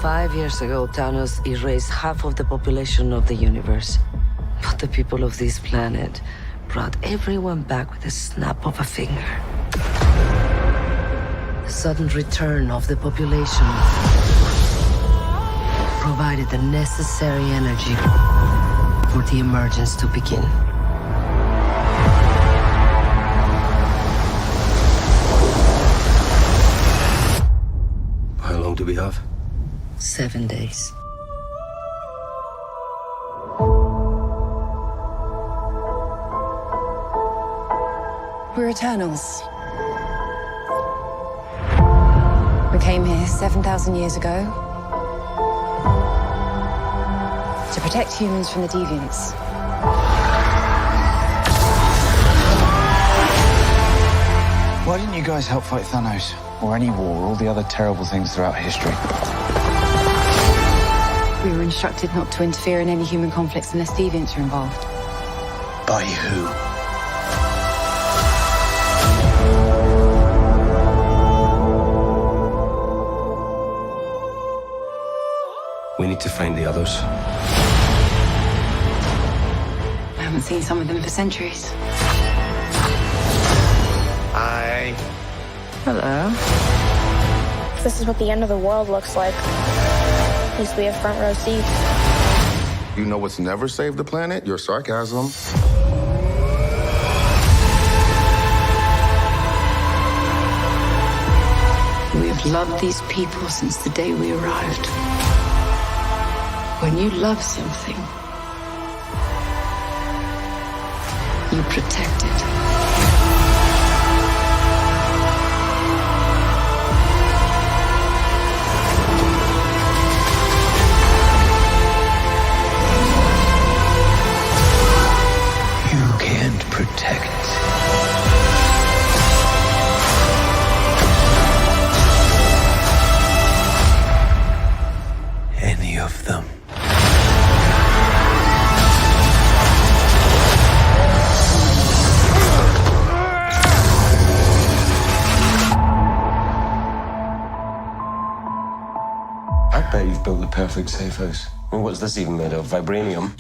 5 years ago, Thanos erased half of the population of the universe. But the people of this planet brought everyone back with a snap of a finger. The sudden return of the population provided the necessary energy for the emergence to begin. How long do we have? 7 days. We're Eternals. We came here 7,000 years ago to protect humans from the Deviants. Why didn't you guys help fight Thanos? Or any war, or all the other terrible things throughout history? We were instructed not to interfere in any human conflicts unless Deviants are involved. By who? We need to find the others. I haven't seen some of them for centuries. Hi. Hello. This is what the end of the world looks like. At least we have front row seats. You know what's never saved the planet? Your sarcasm. We've loved these people since the day we arrived. When you love something, you protect it. You can't protect. Any of them. I bet you've built the perfect safe house. I mean, what's this even made of? Vibranium?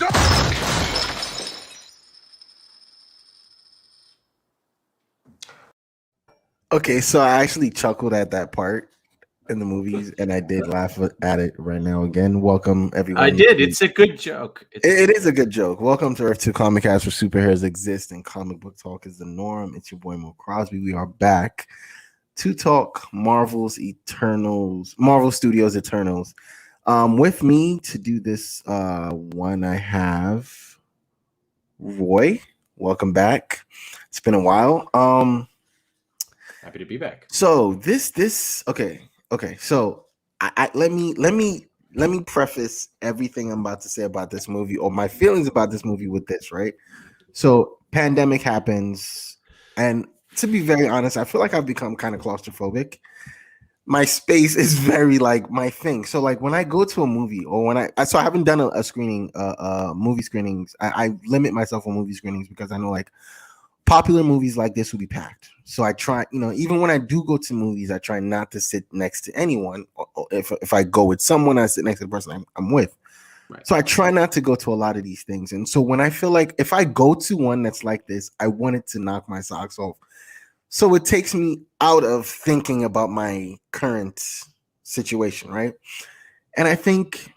Okay, so I actually chuckled at that part in the movies, and I did laugh at it right now again. Welcome, everyone. I did. It's a good joke. It is a good joke. Welcome to Earth 2 Comic Cast, where superheroes exist and comic book talk is the norm. It's your boy Mo Crosby. We are back to talk Marvel Studios Eternals. With me to do this one, I have Roy. Welcome back. It's been a while. Happy to be back. So okay. So I let me preface everything I'm about to say about this movie or my feelings about this movie with this, right? So pandemic happens, and to be very honest, I feel like I've become kind of claustrophobic. My space is very like my thing. So like when I go to a movie or when I haven't done a screening, movie screenings. I limit myself on movie screenings because I know like popular movies like this will be packed. So I try, even when I do go to movies, I try not to sit next to anyone. Or if I go with someone, I sit next to the person I'm with. Right. So I try not to go to a lot of these things. And so when I feel like if I go to one that's like this, I want it to knock my socks off. So it takes me out of thinking about my current situation, right? And I think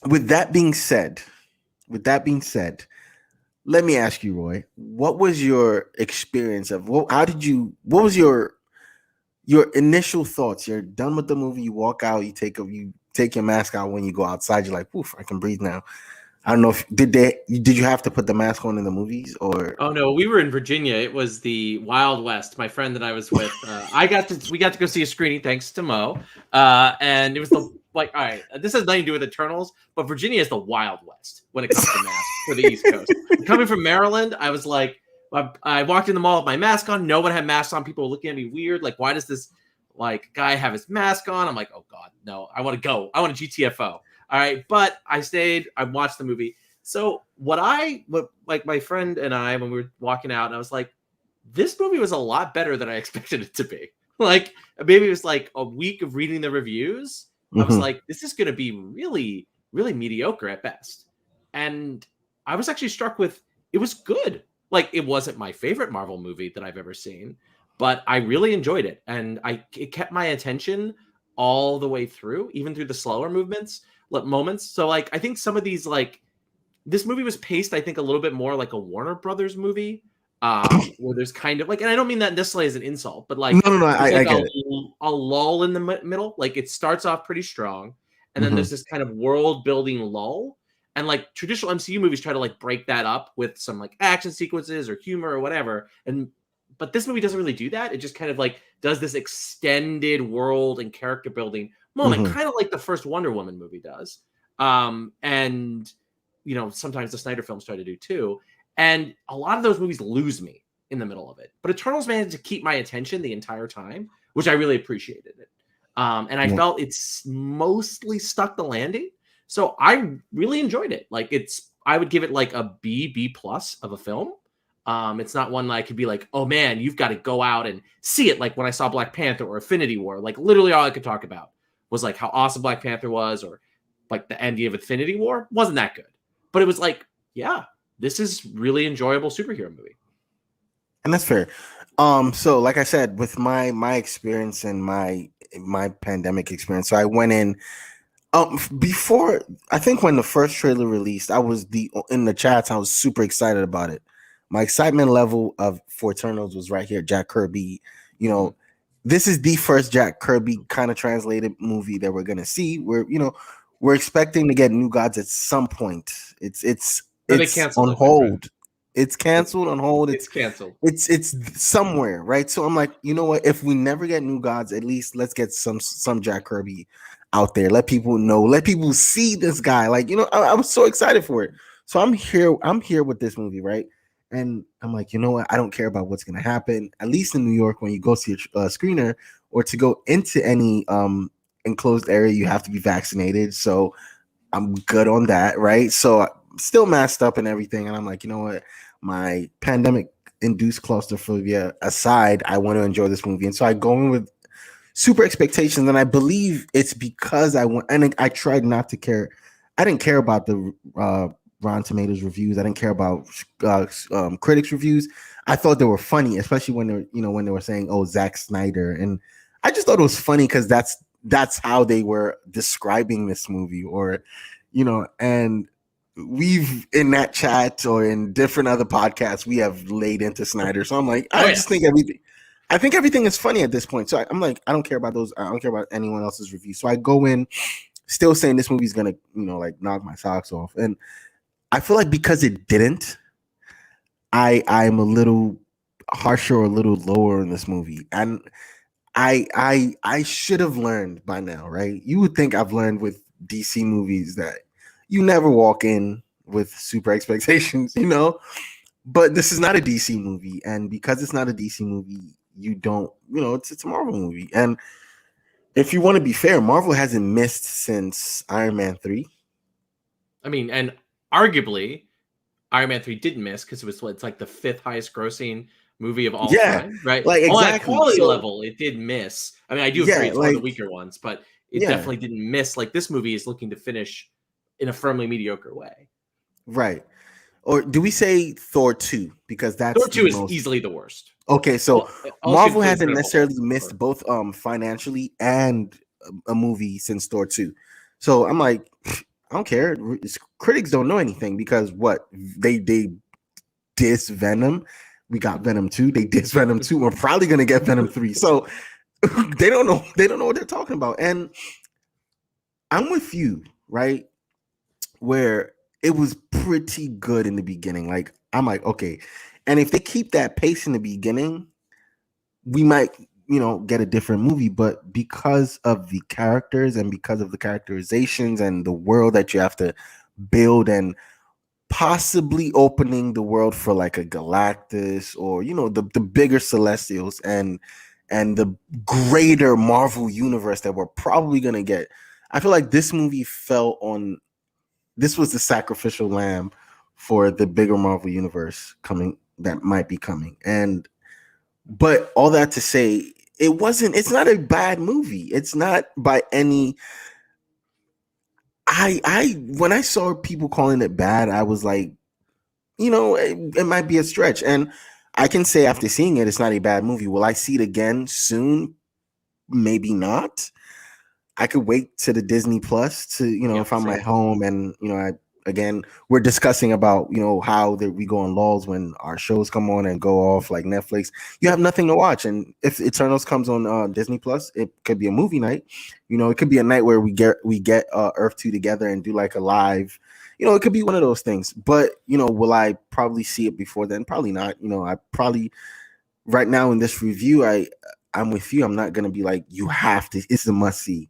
with that being said, let me ask you, Roy, what was your experience of what was your initial thoughts? You're done with the movie, you walk out, you take your mask out when you go outside, you're like, "Oof, I can breathe now." I don't know if did you have to put the mask on in the movies or? Oh no, we were in Virginia. It was the Wild West. My friend that I was with, we got to go see a screening thanks to Mo, and it was all right. This has nothing to do with Eternals, but Virginia is the Wild West when it comes to masks for the East Coast. Coming from Maryland, I was like, I walked in the mall with my mask on. No one had masks on. People were looking at me weird. Like, why does this guy have his mask on? I'm like, oh god, no. I want to go. I want a GTFO. All right, but I stayed. I watched the movie. So what my friend and I, when we were walking out, and I was like, this movie was a lot better than I expected it to be. Like maybe it was like a week of reading the reviews, I was Mhm. like, this is going to be really, really mediocre at best. And I was actually struck with it was good. Like, it wasn't my favorite Marvel movie that I've ever seen, but I really enjoyed it. And it kept my attention all the way through, even through the slower moments. So, like, I think some of these, like, this movie was paced, I think, a little bit more like a Warner Brothers movie, where there's kind of like, and I don't mean that necessarily as an insult, but like No, there's like I get it. a lull in the middle. Like, it starts off pretty strong, and then Mhm. there's this kind of world building lull. And like traditional MCU movies try to like break that up with some like action sequences or humor or whatever. But this movie doesn't really do that. It just kind of like does this extended world and character building moment, Mhm. kind of like the first Wonder Woman movie does. And sometimes the Snyder films try to do too. And a lot of those movies lose me in the middle of it. But Eternals managed to keep my attention the entire time, which I really appreciated it. And I Yeah. felt it's mostly stuck the landing. So I really enjoyed it. Like, I would give it like a B plus of a film. It's not one that I could be like, oh man, you've got to go out and see it. Like when I saw Black Panther or Infinity War, like literally all I could talk about was like how awesome Black Panther was, or like the ending of Infinity War wasn't that good. But it was like, yeah, this is really enjoyable superhero movie. And that's fair. So like I said, with my experience and my pandemic experience, so I went in before, I think when the first trailer released, I was in the chats, I was super excited about it. My excitement level for Eternals was right here. Jack Kirby, this is the first Jack Kirby kind of translated movie that we're gonna see. We're expecting to get New Gods at some point. It's They canceled on it, my friend. hold. It's canceled on hold. It's canceled. It's somewhere, right? So I'm like, you know what? If we never get New Gods, at least let's get some Jack Kirby out there. Let people know. Let people see this guy. Like, I was so excited for it. So I'm here with this movie, right? And I'm like, you know what? I don't care about what's gonna happen. At least in New York, when you go see a screener or to go into any enclosed area, you have to be vaccinated. So I'm good on that, right? So still masked up and everything. And I'm like, you know what? My pandemic induced claustrophobia aside, I want to enjoy this movie. And so I go in with super expectations. And I believe it's because I tried not to care. I didn't care about the Rotten Tomatoes reviews. I didn't care about critics reviews. I thought they were funny, especially when they were saying, "Oh, Zack Snyder," and I just thought it was funny because that's how they were describing this movie, or and we've in that chat or in different other podcasts we have laid into Snyder. So I'm like, I think everything is funny at this point. So I'm like, I don't care about those. I don't care about anyone else's review. So I go in still saying this movie's gonna like knock my socks off, and I feel like because it didn't, I'm a little harsher or a little lower in this movie. And I should have learned by now, right? You would think I've learned with DC movies that you never walk in with super expectations, but this is not a DC movie. And because it's not a DC movie, you don't, it's a Marvel movie. And if you want to be fair, Marvel hasn't missed since Iron Man 3. I mean, and arguably Iron Man 3 didn't miss because it's like the 5th highest grossing movie of all time, right? Like, exactly. On a quality level, it did miss. I mean, I do agree it's one of the weaker ones, but it definitely didn't miss. Like, this movie is looking to finish in a firmly mediocre way. Right. Or do we say Thor 2? Because Thor 2 is easily the worst. Okay, so Marvel hasn't necessarily missed both financially and a movie since Thor 2. So I'm like, I don't care. Critics don't know anything because what? They diss Venom. We got Venom 2. They diss Venom 2. We're probably gonna get Venom 3. So they don't know what they're talking about. And I'm with you, right? Where it was pretty good in the beginning. Like, I'm like, okay. And if they keep that pace in the beginning, we might, get a different movie. But because of the characters and because of the characterizations and the world that you have to build and possibly opening the world for like a Galactus or, the bigger Celestials and the greater Marvel universe that we're probably going to get, I feel like this movie this was the sacrificial lamb for the bigger Marvel universe that might be coming. But all that to say, it's not a bad movie. It's not by any I when I saw people calling it bad, I was like, it might be a stretch. And I can say after seeing it, it's not a bad movie. Will I see it again soon? Maybe not. I could wait to the Disney Plus to, if I'm at home and, again, we're discussing about, how that we go on lulls when our shows come on and go off like Netflix. You have nothing to watch. And if Eternals comes on Disney Plus, it could be a movie night. It could be a night where we get Earth 2 together and do like a live, it could be one of those things. But, will I probably see it before then? Probably not. I probably right now in this review, I'm with you. I'm not going to be like, you have to, it's a must see.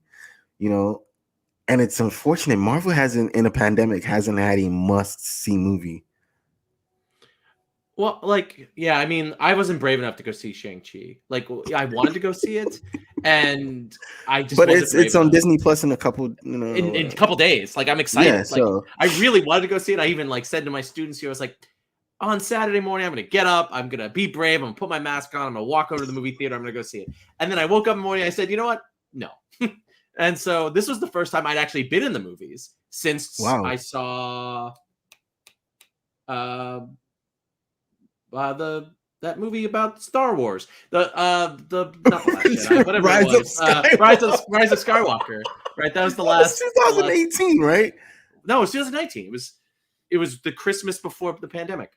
And it's unfortunate Marvel in a pandemic hasn't had a must-see movie. Well, I mean, I wasn't brave enough to go see Shang-Chi. I wanted to go see it, and I just. But it's on Disney Plus in a couple, in a couple days. I'm excited. Yeah, so I really wanted to go see it. I even said to my students here, I was like, on Saturday morning, I'm gonna get up. I'm gonna be brave. I'm gonna put my mask on. I'm gonna walk over to the movie theater. I'm gonna go see it. And then I woke up in the morning. I said, you know what? No. And so this was the first time I'd actually been in the movies since I saw that movie about Star Wars, not the Last Jedi, whatever it was, Rise of Skywalker. Right, that was the last. 2018, right? No, it was 2019. It was the Christmas before the pandemic.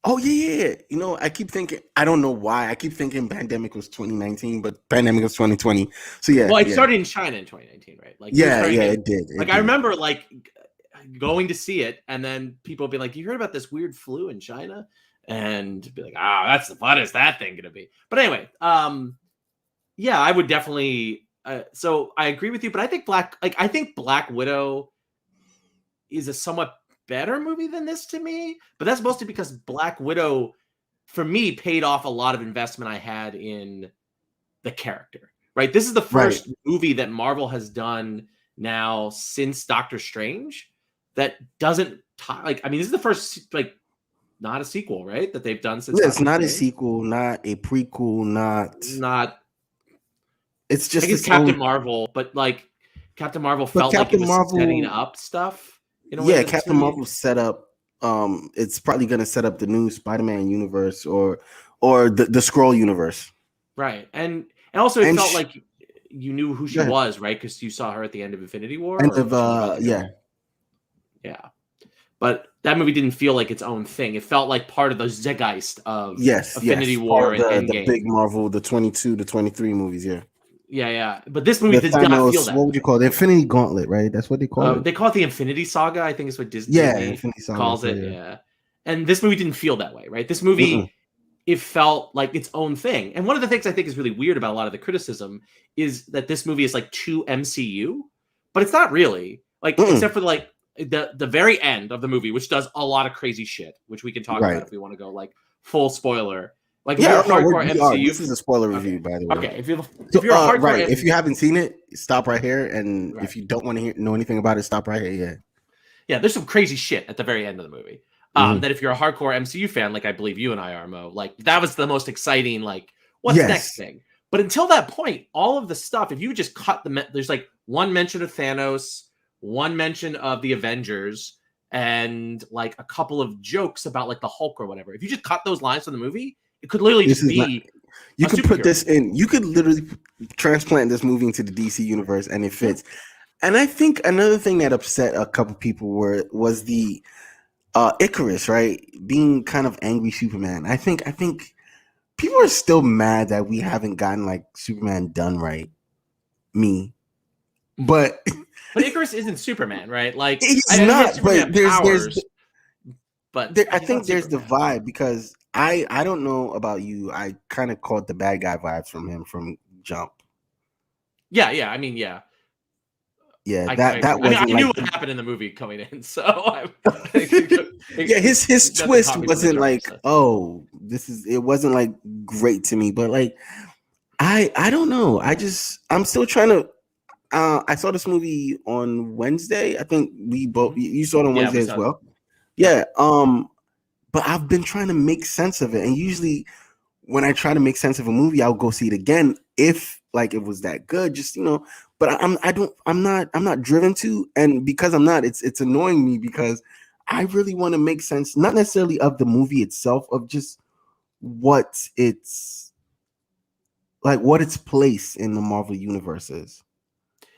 Oh yeah. I keep thinking, I don't know why. I keep thinking pandemic was 2019, but pandemic was 2020. So yeah. Well, it started in China in 2019, right? It did. I remember going to see it, and then people would be like, "You heard about this weird flu in China?" And be like, that's the fun is that thing gonna be? But anyway, I would definitely. So I agree with you, but I think Black Widow is a somewhat better movie than this to me, but that's mostly because Black Widow for me paid off a lot of investment I had in the character, right? This is the first movie that Marvel has done now since Doctor Strange that doesn't this is the first not a sequel, right, that they've done since. It's not a sequel, not a prequel, not it's just Captain Marvel, but Captain Marvel felt like it was setting up stuff. Captain Marvel set up. It's probably going to set up the new Spider-Man universe or the Skrull universe, right? And also it felt like you knew who she was, right? Because you saw her at the end of Infinity War. But that movie didn't feel like its own thing. It felt like part of the zeitgeist of Infinity War and Endgame. The big Marvel, the 22 to 23 movies, Yeah. But this movie did not feel that. What would you call it? The Infinity Gauntlet, right? That's what they call it. They call it the Infinity Saga, I think is what Disney Infinity Saga, calls it. Yeah. And this movie didn't feel that way, right? This movie, it felt like its own thing. And one of the things I think is really weird about a lot of the criticism is that this movie is too MCU, but it's not really. Except for the very end of the movie, which does a lot of crazy shit, which we can talk about if we want to go full spoiler. MCU. This is a spoiler review, by the way. Okay, if you're a hardcore, if you haven't seen it, stop right here, and if you don't want to know anything about it, stop right here. Yeah. There's some crazy shit at the very end of the movie. That if you're a hardcore MCU fan, I believe you and I are, Mo, that was the most exciting. What's next thing? But until that point, all of the stuff, if you just cut there's one mention of Thanos, one mention of the Avengers, and a couple of jokes about the Hulk or whatever. If you just cut those lines from the movie, it could literally just be. You could put this in. You could literally transplant this movie into the DC universe, and it fits. And I think another thing that upset a couple people was the Icarus, right, being kind of angry Superman. I think people are still mad that we haven't gotten Superman done right. But Icarus isn't Superman, right? He's not. But I think there's the vibe because. I don't know about you. I kind of caught the bad guy vibes from him from Jump. Yeah. Yeah, I knew what happened in the movie coming in, so his twist wasn't it wasn't great to me, but I don't know. I'm still trying to. I saw this movie on Wednesday. I think you saw it on Wednesday as well. Yeah. But I've been trying to make sense of it, and usually when I try to make sense of a movie, I'll go see it again if like it was that good. Just but I'm not driven to, and because I'm not, it's annoying me because I really want to make sense, not necessarily of the movie itself, of just what its place in the Marvel universe is.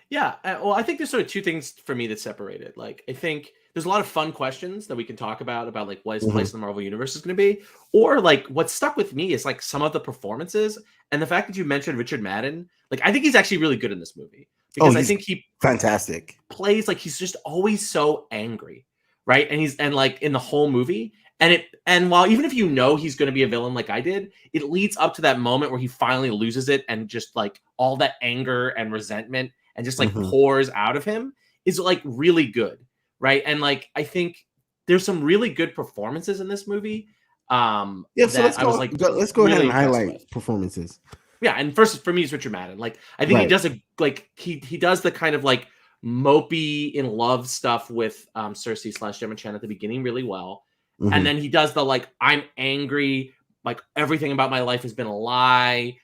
Yeah, well, I think there's sort of two things for me that separate it. Like, I think there's a lot of fun questions that we can talk about like what his place in the Marvel universe is going to be, or like what stuck with me is like some of the performances and the fact that you mentioned Richard Madden. Like, I think he's actually really good in this movie because I think he fantastic plays like he's just always so angry, right? And like in the whole movie, and while even if you know he's going to be a villain like I did, it leads up to that moment where he finally loses it and just like all that anger and resentment and just like pours out of him is like really good, right? And like I think there's some really good performances in this movie. So let's go really ahead and highlight with performances. Yeah, and first for me is Richard Madden. Like I think he does he does the kind of like mopey in love stuff with Cersei / Gemma Chan at the beginning really well, and then he does the like I'm angry, like everything about my life has been a lie,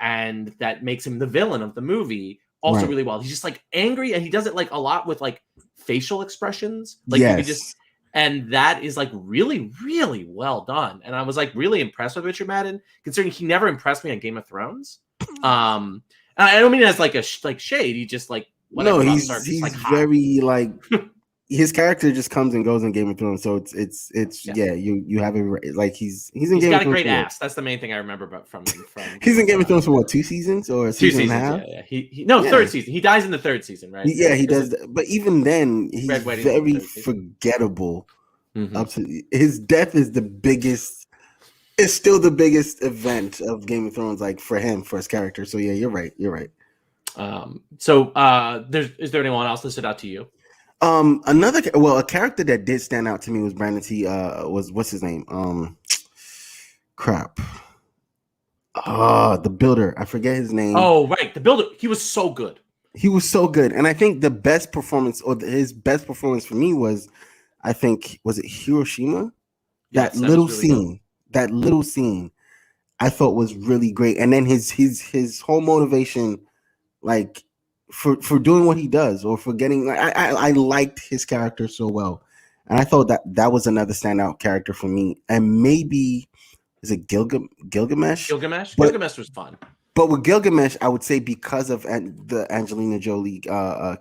and that makes him the villain of the movie. Also really well. He's just like angry, and he does it like a lot with like facial expressions. Like you could just, and that is like really, really well done. And I was like really impressed with Richard Madden, considering he never impressed me on Game of Thrones. And I don't mean it as like a shade. He just like whatever. No, he's like very like his character just comes and goes in Game of Thrones. So it's you have it like he's in Game of Thrones. He's got a great ass. That's the main thing I remember about from he's in Game of Thrones for what, 2 seasons or a season and a half? Yeah. Third season. He dies in the third season, right? Yeah, he does. But even then, he's very forgettable. Up to his death is the biggest. It's still the biggest event of Game of Thrones, like for him, for his character. So yeah, you're right. You're right. Is there anyone else that stood out to you? A character that did stand out to me was Brandon T. What's his name? The builder. I forget his name. Oh, right, the builder. He was so good. He was so good, and I think the best performance, his best performance for me was it Hiroshima? Yes, that little scene. That little scene, I thought was really great, and then his whole motivation, like. For doing what he does, or for getting like I liked his character so well, and I thought that was another standout character for me. And maybe is it Gilgamesh? Gilgamesh was fun, but with Gilgamesh, I would say because of the Angelina Jolie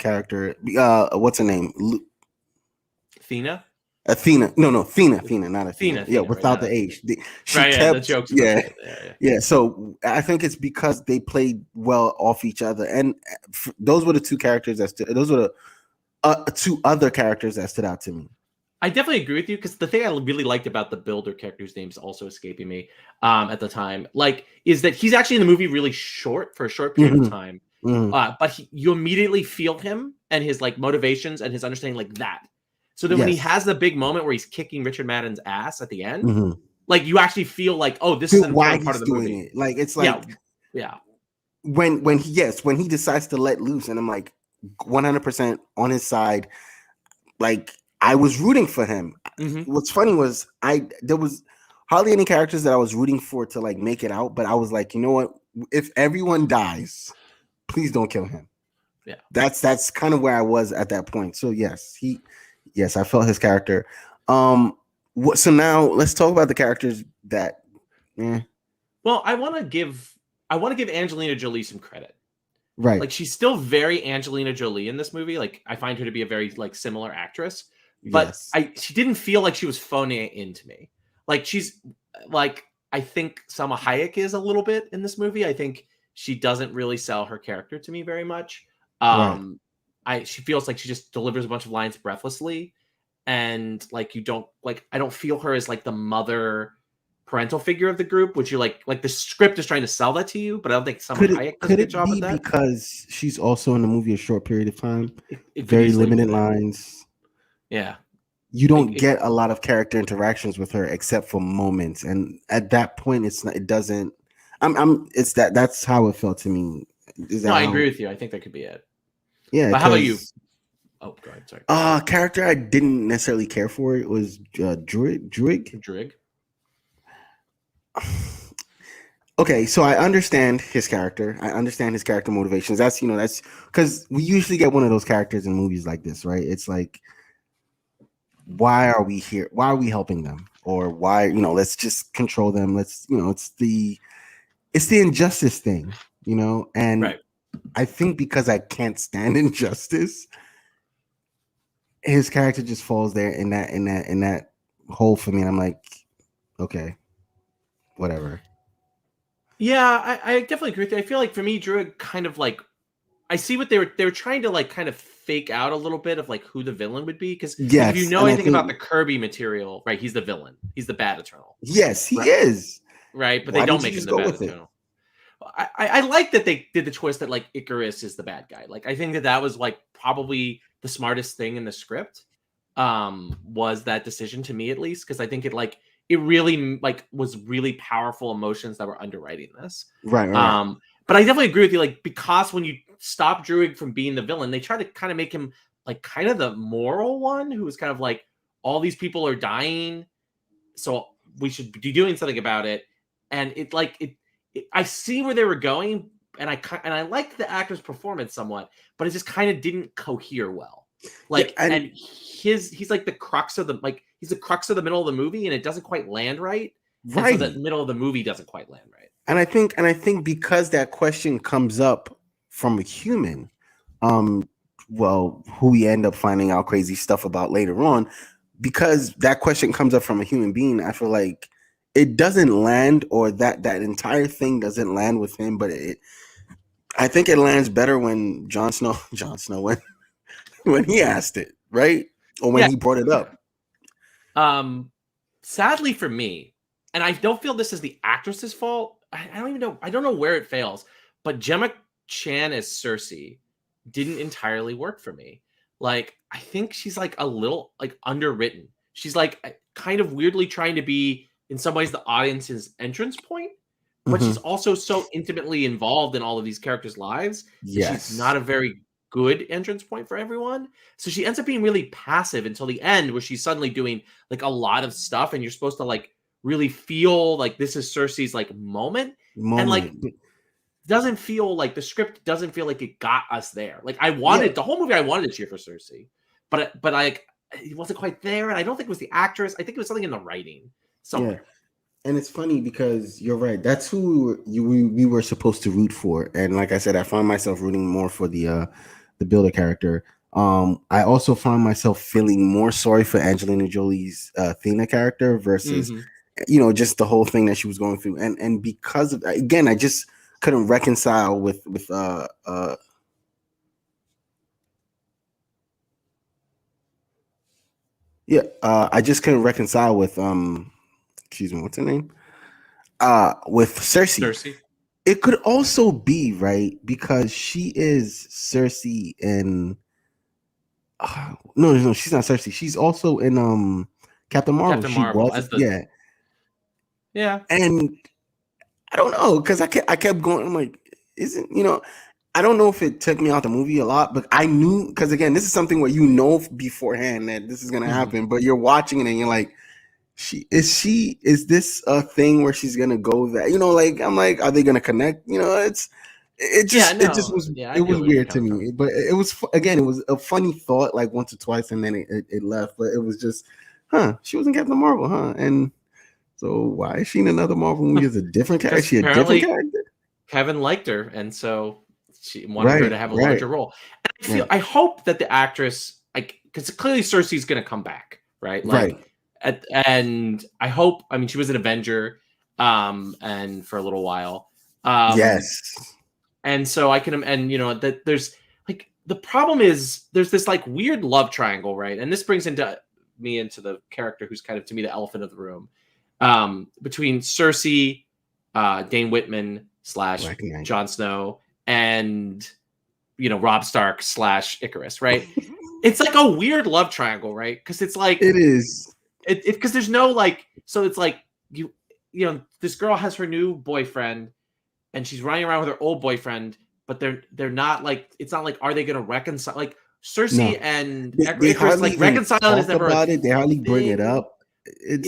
character. What's her name? Athena. No, Athena, not Athena. Yeah, without the H. She kept, the jokes. Yeah. So I think it's because they played well off each other, and those were the two characters those were the two other characters that stood out to me. I definitely agree with you, because the thing I really liked about the builder character, whose name's also escaping me at the time, like, is that he's actually in the movie really short for a short period of time, but you immediately feel him and his like motivations and his understanding like that. So then when he has the big moment where he's kicking Richard Madden's ass at the end, like you actually feel like, oh, this is an important part of the movie. It. Like it's like, when he decides to let loose, and I'm like 100% on his side. Like I was rooting for him. What's funny was there was hardly any characters that I was rooting for to like make it out, but I was like, you know what? If everyone dies, please don't kill him. Yeah, that's kind of where I was at that point. So yes, I felt his character. So now let's talk about the characters that. Well, I want to give Angelina Jolie some credit. Right, like she's still very Angelina Jolie in this movie. Like I find her to be a very like similar actress, but she didn't feel like she was phoning it in to me. Like she's like I think Salma Hayek is a little bit in this movie. I think she doesn't really sell her character to me very much. She feels like she just delivers a bunch of lines breathlessly, and like I don't feel her as like the mother parental figure of the group, which you like the script is trying to sell that to you, but I don't think Salma Hayek does a good job at that. Because she's also in the movie a short period of time, very limited lines. Yeah, you don't get a lot of character interactions with her except for moments, and at that point, it's not. It doesn't. It's that. That's how it felt to me. I agree with you. I think that could be it. Yeah, but how about you? Oh, go ahead. Sorry. Character I didn't necessarily care for. It was Druig. Okay, so I understand his character. I understand his character motivations. That's that's because we usually get one of those characters in movies like this, right? It's like, why are we here? Why are we helping them? Or why, let's just control them. Let's, it's the injustice thing, and Right. I think because I can't stand injustice, his character just falls there in that hole for me. And I'm like, okay, whatever. Yeah, I definitely agree with you. I feel like for me, Druid kind of like, I see what they were trying to like kind of fake out a little bit of like who the villain would be, because Yes, if you know anything about the Kirby material, right, he's the villain, he's the bad Eternal. Yes, he right? is. Right, but Why they don't didn't you make him just the go bad with it? Eternal. I like that they did the choice that like Icarus is the bad guy. Like I think that was like probably the smartest thing in the script. Was that decision, to me at least, because I think it really like was really powerful emotions that were underwriting this. Right. But I definitely agree with you, like, because when you stop Druid from being the villain, they try to kind of make him like kind of the moral one, who is kind of like, all these people are dying, so we should be doing something about it. And I see where they were going, and I like the actor's performance somewhat, but it just kind of didn't cohere well. Like, Yeah, and he's like the crux of the middle of the movie, and it doesn't quite land right. Right. And so the middle of the movie doesn't quite land right. And I think because that question comes up from a human, well, who we end up finding out crazy stuff about later on, because that question comes up from a human being, I feel like it doesn't land, or that entire thing doesn't land with him. But I think it lands better when Jon Snow when he asked it, right? Or when he brought it up. Sadly for me, and I don't feel this is the actress's fault. I don't even know. I don't know where it fails, but Gemma Chan as Cersei didn't entirely work for me. Like, I think she's like a little like underwritten. She's like kind of weirdly trying to be, in some ways, the audience's entrance point, but she's also so intimately involved in all of these characters' lives that she's not a very good entrance point for everyone. So she ends up being really passive until the end, where she's suddenly doing like a lot of stuff, and you're supposed to like really feel like this is Cersei's like moment. And like doesn't feel like the script doesn't feel like it got us there. Like I wanted the whole movie, I wanted to cheer for Cersei, but it wasn't quite there. And I don't think it was the actress. I think it was something in the writing somewhere. Yeah. And it's funny because you're right. That's who we were supposed to root for. And like I said, I found myself rooting more for the Builder character. I also found myself feeling more sorry for Angelina Jolie's Athena character versus, just the whole thing that she was going through. And because of, again, I just couldn't reconcile with I just couldn't reconcile with excuse me, what's her name? With Cersei. It could also be, right, because she is Cersei in no, she's not Cersei. She's also in Captain Marvel. Yeah. And I don't know, because I kept going. I'm like, isn't I don't know if it took me out the movie a lot, but I knew, because again, this is something where beforehand that this is gonna happen, but you're watching it and you're like, is this a thing where she's gonna go that, like, I'm like, are they gonna connect? It was weird to me, but it was, again, it was a funny thought, like once or twice, and then it left. But it was just, she was in Captain Marvel, and so why is she in another Marvel movie as a different character? Is she a different character? Kevin liked her, and so she wanted her to have a larger role. And I hope that the actress, like, because clearly Cersei's gonna come back, right? Like, and I hope. I mean, she was an Avenger, and for a little while, yes. And so I can, and that there's like, the problem is there's this like weird love triangle, right? And this brings into the character who's kind of, to me, the elephant of the room, between Cersei, Dane Whitman / Jon Snow, and Robb Stark / Icarus, right? It's like a weird love triangle, right? Because it's like, it is. Because there's no like, so it's like this girl has her new boyfriend, and she's running around with her old boyfriend, but they're not like, it's not like, are they going to reconcile? Like Cersei and they Icarus, like, reconciling is never about it. They hardly bring it up. It's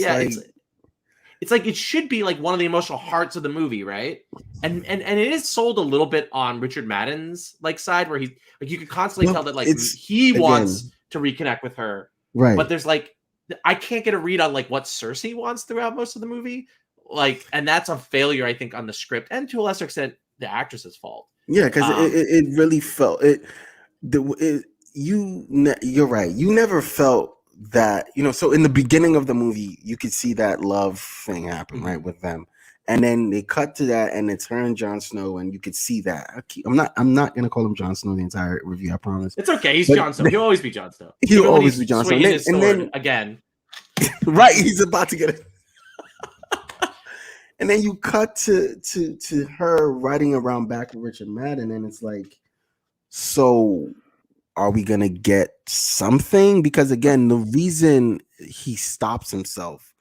it's like it should be like one of the emotional hearts of the movie, right? And it is sold a little bit on Richard Madden's like side where he like you can constantly tell that like he wants to reconnect with her, right? But there's like I can't get a read on like what Cersei wants throughout most of the movie, like, and that's a failure I think on the script and to a lesser extent the actress's fault. Yeah, because it really felt it. You're right. You never felt that, so in the beginning of the movie you could see that love thing happen, right, with them, and then they cut to that and it's her and Jon Snow, and you could see that. I'm not gonna call him Jon Snow the entire review, I promise. It's okay, he's Jon Snow. He'll always be Jon Snow. He'll always be Jon Snow. And then again, right, he's about to get it. And then you cut to her riding around back with Richard Madden, and it's like, so are we gonna get something? Because again, the reason he stops himself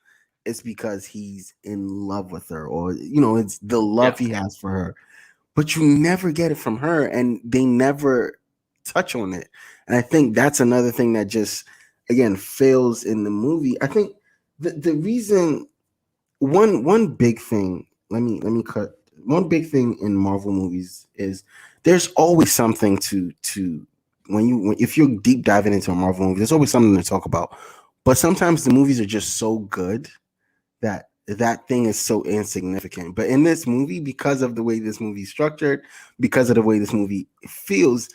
is because he's in love with her, or it's the love he has for her. But you never get it from her, and they never touch on it. And I think that's another thing that just again fails in the movie. I think the reason one big thing. Let me cut. One big thing in Marvel movies is there's always something to if you're deep diving into a Marvel movie, there's always something to talk about. But sometimes the movies are just so good that thing is so insignificant. But in this movie, because of the way this movie is structured, because of the way this movie feels,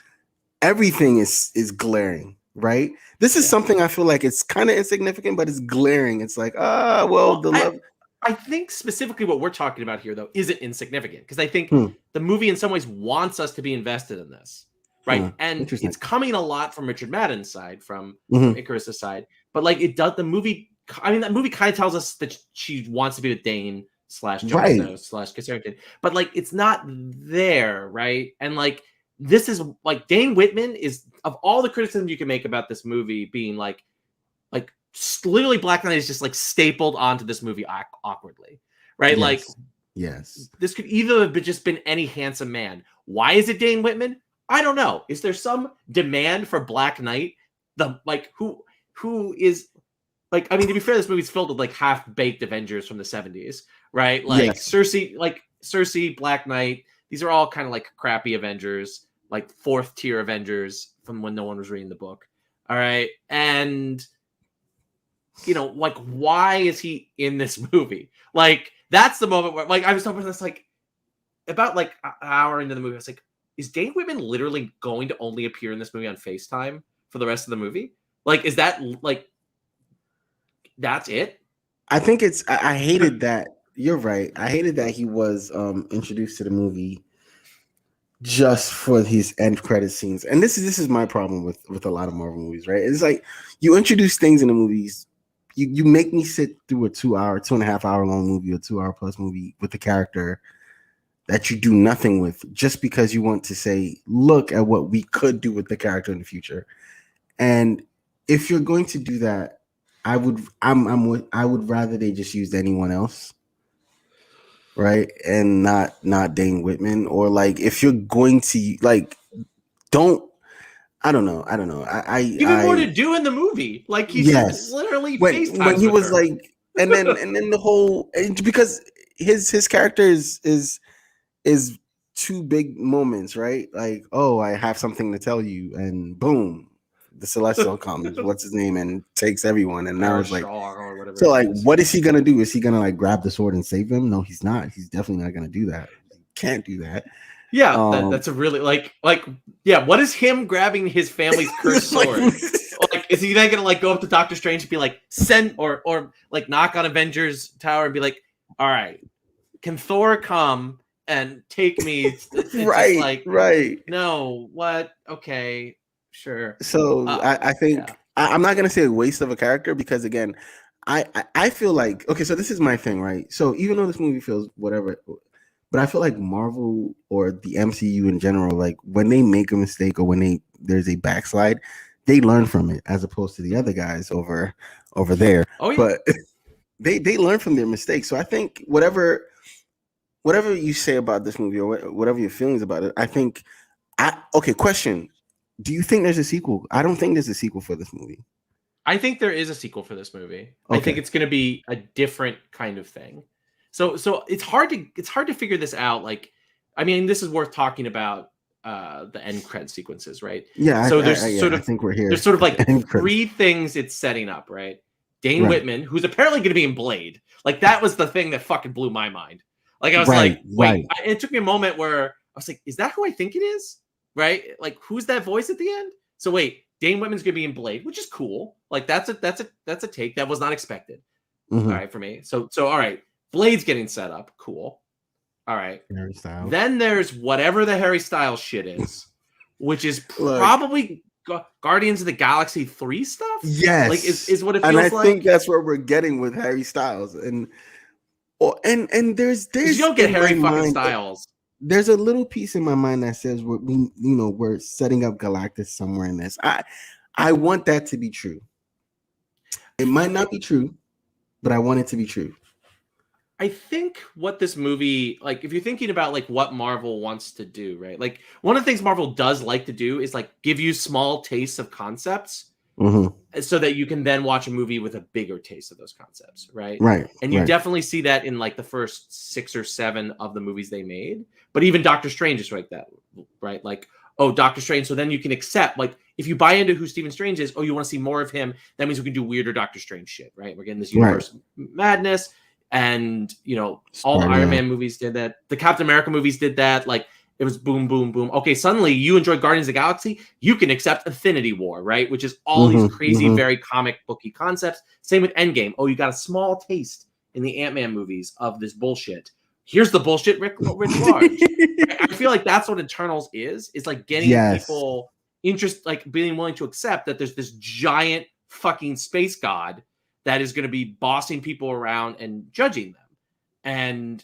everything is glaring, right? This is something I feel like it's kind of insignificant, but it's glaring. It's like, the love. I think specifically what we're talking about here, though, isn't insignificant because I think the movie in some ways wants us to be invested in this, right? And it's coming a lot from Richard Madden's side, from Icarus' side, but like it does the movie. I mean, that movie kind of tells us that she wants to be with Dane / Jon Snow / Cassandra, but like it's not there, right? And like this is like Dane Whitman is, of all the criticism you can make about this movie being like literally Black Knight is just like stapled onto this movie awkwardly, right? Yes. Like, yes, this could either have just been any handsome man. Why is it Dane Whitman? I don't know. Is there some demand for Black Knight? Who is like? I mean, to be fair, this movie's filled with like half-baked Avengers from the 70s, right? Like Cersei, Black Knight. These are all kind of like crappy Avengers, like fourth tier Avengers from when no one was reading the book. All right, and like, why is he in this movie? Like, that's the moment where, like, I was talking about this, like, about, like, an hour into the movie. I was like, is Dane Whitman literally going to only appear in this movie on FaceTime for the rest of the movie? Like, is that, like, that's it? I think I hated that. You're right. I hated that he was introduced to the movie just for his end credit scenes. And this is my problem with a lot of Marvel movies, right? It's like, you introduce things in the movies. You make me sit through a 2.5 hour long movie, or 2 hour plus movie with a character that you do nothing with, just because you want to say, look at what we could do with the character in the future. And if you're going to do that, I would rather they just used anyone else, right? And not Dane Whitman. Or like, if you're going to like, I don't know. Give him more to do in the movie. Like he's literally when he was her. Like, and then the whole, because his character is two big moments, right? Like, oh, I have something to tell you, and boom, the Celestial comes. What's his name? And takes everyone. And now it's like, so like, what is he gonna do? Is he gonna like grab the sword and save him? No, he's not. He's definitely not gonna do that. He can't do that. Yeah, that's a really like yeah. What is him grabbing his family's cursed sword? Like, is he then gonna like go up to Doctor Strange and be like send or like knock on Avengers Tower and be like, all right, can Thor come and take me? It's right, like, right. No, what? Okay, sure. So I think I'm not gonna say a waste of a character, because again, I feel like, okay, so this is my thing, right? So even though this movie feels whatever. But I feel like Marvel or the MCU in general, like when they make a mistake or when there's a backslide, they learn from it, as opposed to the other guys over there. Oh, yeah. But they learn from their mistakes. So I think whatever you say about this movie or whatever your feelings about it, I think okay, question. Do you think there's a sequel? I don't think there's a sequel for this movie. I think there is a sequel for this movie. I Okay. think it's going to be a different kind of thing. So it's hard to figure this out. Like, I mean, this is worth talking about the end cred sequences, right? Yeah. So there's I think we're here. there's sort of like End credits. 3 things it's setting up, right? Dane Right. Whitman, who's apparently going to be in Blade. Like, that was the thing that fucking blew my mind. Like, I was Right, like, wait, right. it took me a moment where I was like, is that who I think it is? Right? Like, who's that voice at the end? So wait, Dane Whitman's going to be in Blade, which is cool. Like, that's a take that was not expected. Mhm. All right, for me. So all right, Blade's getting set up. Cool. All right. Harry Styles. Then there's whatever the Harry Styles shit is, which is Look. probably Guardians of the Galaxy 3 stuff. Yes, Like is what it feels and I like. think that's what we're getting with Harry Styles, and there's 'Cause you don't get in Harry my fucking mind- Styles. There's a little piece in my mind that says we're setting up Galactus somewhere in this. I want that to be true. It might not be true, but I want it to be true. I think what this movie, like, if you're thinking about like what Marvel wants to do, right? Like, one of the things Marvel does like to do is like give you small tastes of concepts, so that you can then watch a movie with a bigger taste of those concepts, right? Right. And you right. definitely see that in like the first 6 or 7 of the movies they made. But even Doctor Strange is like that, right? Like, oh, Doctor Strange. So then you can accept, like, if you buy into who Stephen Strange is, oh, you want to see more of him, that means we can do weirder Doctor Strange shit, right? We're getting this universe madness. And, you know, all the Iron Man movies did that. The Captain America movies did that. Like, it was boom, boom, boom. Okay, suddenly you enjoy Guardians of the Galaxy. You can accept Infinity War, right? Which is all these crazy, very comic booky concepts. Same with Endgame. Oh, you got a small taste in the Ant-Man movies of this bullshit. Here's the bullshit writ large. I feel like that's what Eternals is like getting people like being willing to accept that there's this giant fucking space god that is going to be bossing people around and judging them. And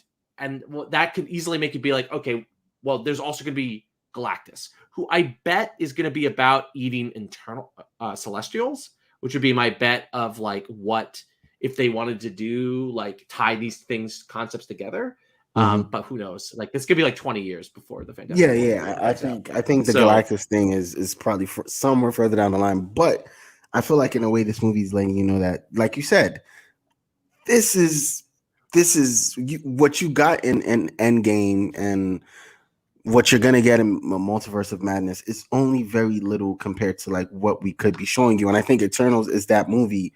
that could easily make you be like, okay, well, there's also going to be Galactus, who I bet is going to be about eating internal celestials, which would be my bet of like what if they wanted to do, like tie these concepts together. But who knows? Like, it's gonna be like 20 years before the Fantastic Four. Yeah. I think the Galactus thing is probably somewhere further down the line. But I feel like in a way, this movie is letting you know that, like you said, this is what you got in Endgame and what you're gonna get in a Multiverse of Madness is only very little compared to like what we could be showing you. And I think Eternals is that movie,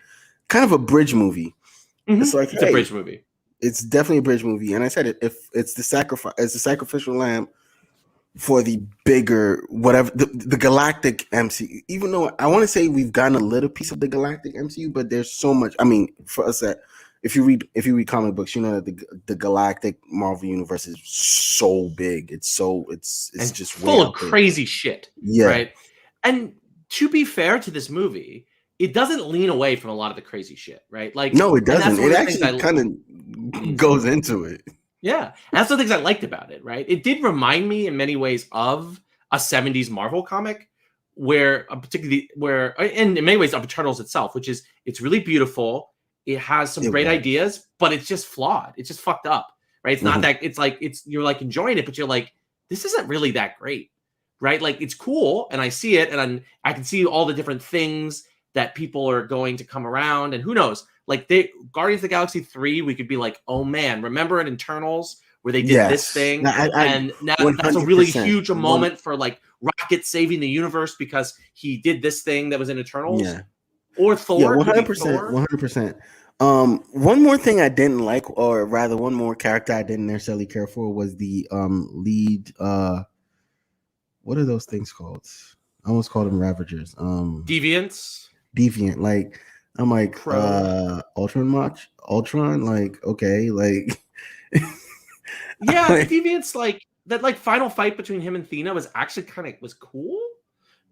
kind of a bridge movie. It's like it's a bridge movie. It's definitely a bridge movie, and I said it. If it's the sacrificial lamb for the bigger whatever the galactic MCU. Even though I want to say we've gotten a little piece of the galactic MCU, but there's so much. I mean, for us that if you read comic books, you know that the galactic Marvel universe is so big. It's just full of crazy shit. Yeah. Right. And to be fair to this movie, it doesn't lean away from a lot of the crazy shit, right? Like, no, it doesn't. It actually kind of goes into it. Yeah, and that's the things I liked about it, right? It did remind me in many ways of a 70s Marvel comic, and in many ways of Eternals itself, which is it's really beautiful. It has some great ideas, but it's just flawed. It's just fucked up, right? It's not that. It's like you're like enjoying it, but you're like, this isn't really that great, right? Like, it's cool, and I see it, and I can see all the different things that people are going to come around, and who knows? Like, Guardians of the Galaxy 3, we could be like, oh man, remember in Eternals where they did this thing? And now that's a really huge moment for like Rocket saving the universe because he did this thing that was in Eternals. Yeah. Or Thor. Yeah, 100%. 100%. One more thing I didn't like, or rather one more character I didn't necessarily care for, was the lead. What are those things called? I almost called them Ravagers. Deviants. Deviant. Like, I'm like, Ultron, like, okay, like. Yeah, Deviants, like, that like final fight between him and Thena was actually was cool.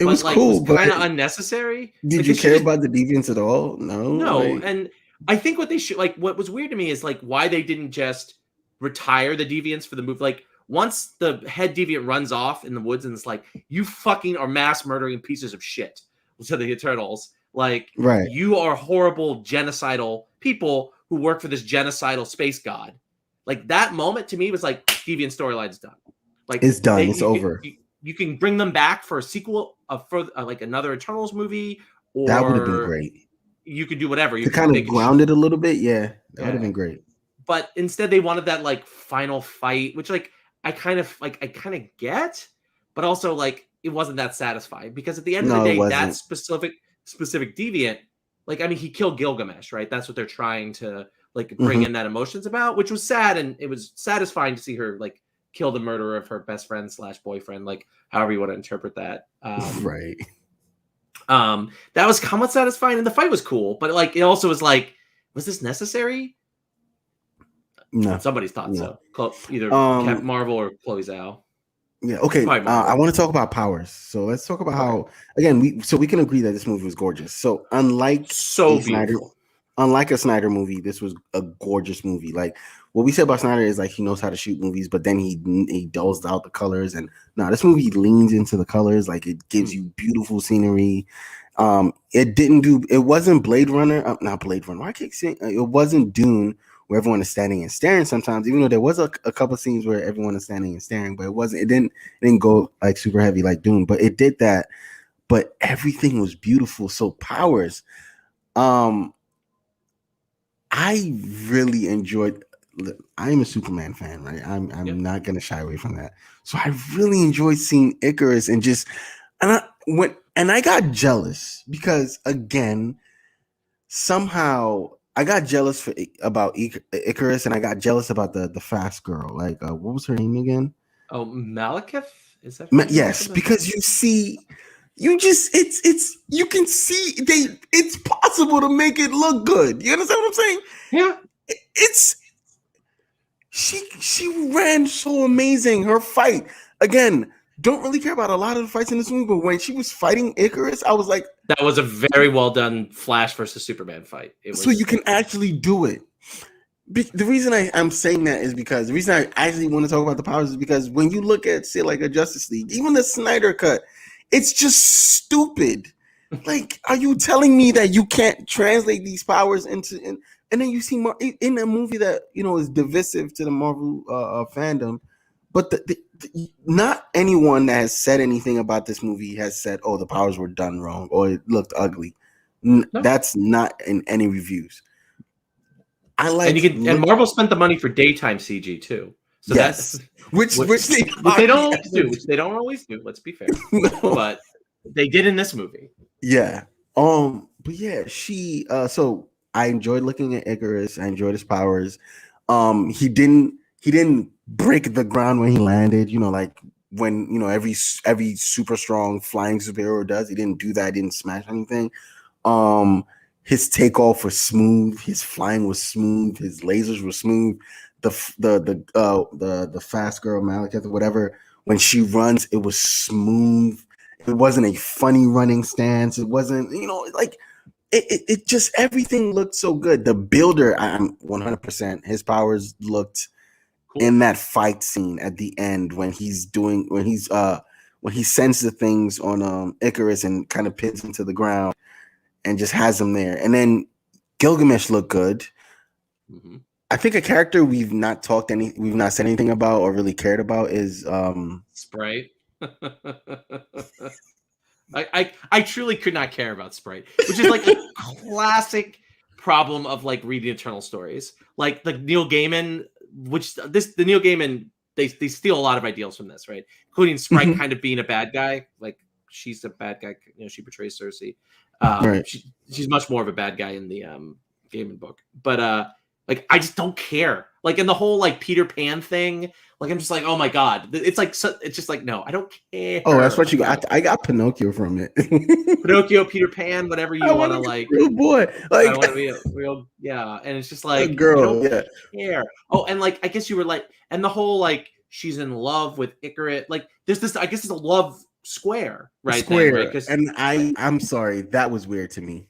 It was cool, but kind of unnecessary. Did you care about the Deviants at all? No. And I think what they should, like, what was weird to me is like why they didn't just retire the Deviants for the movie. Like, once the head Deviant runs off in the woods and it's like, you fucking are mass murdering pieces of shit to the Eternals. Like, you are horrible genocidal people who work for this genocidal space god. Like, that moment to me was like, Deviant storyline's done. Like, it's done. It's over. You can bring them back for a sequel for like another Eternals movie, or that would have been great. you could do whatever. You To could kind make of it ground it a little bit, that would have Yeah. been great. But instead they wanted that like final fight, which like I kind of get, but also like it wasn't that satisfying because at the end of the No, it day, that wasn't. specific deviant, like I mean, he killed Gilgamesh, right? That's what they're trying to like bring in that emotions about, which was sad, and it was satisfying to see her like kill the murderer of her best friend / boyfriend, like however you want to interpret that. Right. That was somewhat satisfying, and the fight was cool, but like it also was like, was this necessary? No. Somebody's thought No. so. Either Captain Marvel or Chloe Zhao. Yeah. Okay. Probably Marvel. I want to talk about powers. So let's talk about how again we can agree that this movie was gorgeous. So unlike a Snyder movie, this was a gorgeous movie. Like what we said about Snyder is like he knows how to shoot movies, but then he dulls out the colors. And no, this movie leans into the colors. Like it gives you beautiful scenery. It wasn't Blade Runner, not Blade Runner. I keep saying it wasn't Dune, where everyone is standing and staring sometimes, even though there was a couple scenes where everyone is standing and staring, but it didn't go like super heavy like Dune, but it did that. But everything was beautiful. So powers, I really enjoyed. I'm a Superman fan, right? I'm not gonna shy away from that. So I really enjoyed seeing Icarus and I got jealous because again, somehow I got jealous about Icarus, and I got jealous about the fast girl. Like, what was her name again? Oh, Malekith? Is that? Yes, because you can see it's possible to make it look good. You understand what I'm saying? Yeah. She ran so amazing. Her fight again. Don't really care about a lot of the fights in this movie, but when she was fighting Icarus, I was like, that was a very well done Flash versus Superman fight. So you can actually do it. The reason I'm saying that is because the reason I actually want to talk about the powers is because when you look at, say, like a Justice League, even the Snyder cut, it's just stupid. Like, are you telling me that you can't translate these powers into, and then you see in a movie that, is divisive to the Marvel fandom, but not anyone that has said anything about this movie has said, oh, the powers were done wrong or it looked ugly. No. That's not in any reviews. And Marvel spent the money for daytime CG too. So yes, which they don't always do. Let's be fair, no. But they did in this movie. Yeah. But yeah, she. So I enjoyed looking at Icarus. I enjoyed his powers. He didn't break the ground when he landed. Like when every super strong flying superhero does. He didn't do that. He didn't smash anything. His takeoff was smooth. His flying was smooth. His lasers were smooth. The fast girl Malekith or whatever, when she runs, it was smooth. It wasn't a funny running stance. It wasn't, like it just everything looked so good. The builder, I'm 100%. His powers looked cool in that fight scene at the end when he sends the things on Icarus and kind of pins him to the ground. And just has him there. And then Gilgamesh looked good. Mm-hmm. I think a character we've not said anything about or really cared about is Sprite. I truly could not care about Sprite, which is like a classic problem of like reading Eternal stories. Like the Neil Gaiman, the Neil Gaiman, they steal a lot of ideals from this, right? Including Sprite kind of being a bad guy. Like she's a bad guy, she betrays Cersei. Right. She's much more of a bad guy in the Gaiman book, but like I just don't care. Like in the whole like Peter Pan thing, like I'm just like, oh my god, it's like it's just like no, I don't care. Oh, that's what you got. I got Pinocchio from it. Pinocchio, Peter Pan, whatever you want to like. Real boy, like I want to be a real and it's just like a girl. I don't care. Oh, and like I guess you were like, and the whole like she's in love with Icarus. Like there's this. I guess it's a love square, right? Square, then, right? And I'm sorry, that was weird to me.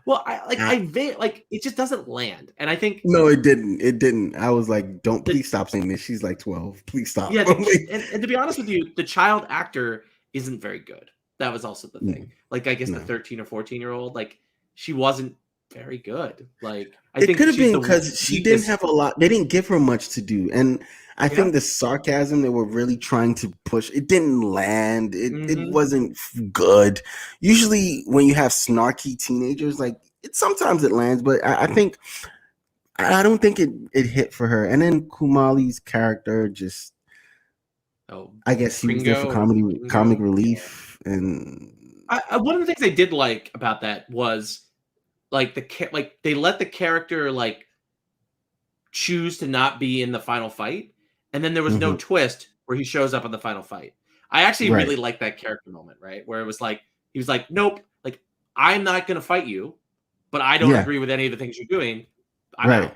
Well, it just doesn't land, and I think no, it didn't. I was like, please stop saying this. She's like 12. Please stop. Yeah, and to be honest with you, the child actor isn't very good. That was also the thing. Like, I guess the 13 or 14-year-old, like, she wasn't very good. Like, I think it could have been because she didn't have a lot. They didn't give her much to do, and I think the sarcasm they were really trying to push, it didn't land. It wasn't good. Usually when you have snarky teenagers, like sometimes it lands, but I think I don't think it hit for her. And then Kumali's character just, Oh, I guess he was there for Ringo. comic relief, and One of the things I did like about that was like they let the character like choose to not be in the final fight, and then there was no twist where he shows up in the final fight. I actually really liked that character moment, right? Where it was like he was like, "Nope, like I'm not going to fight you, but I don't agree with any of the things you're doing. I'm out."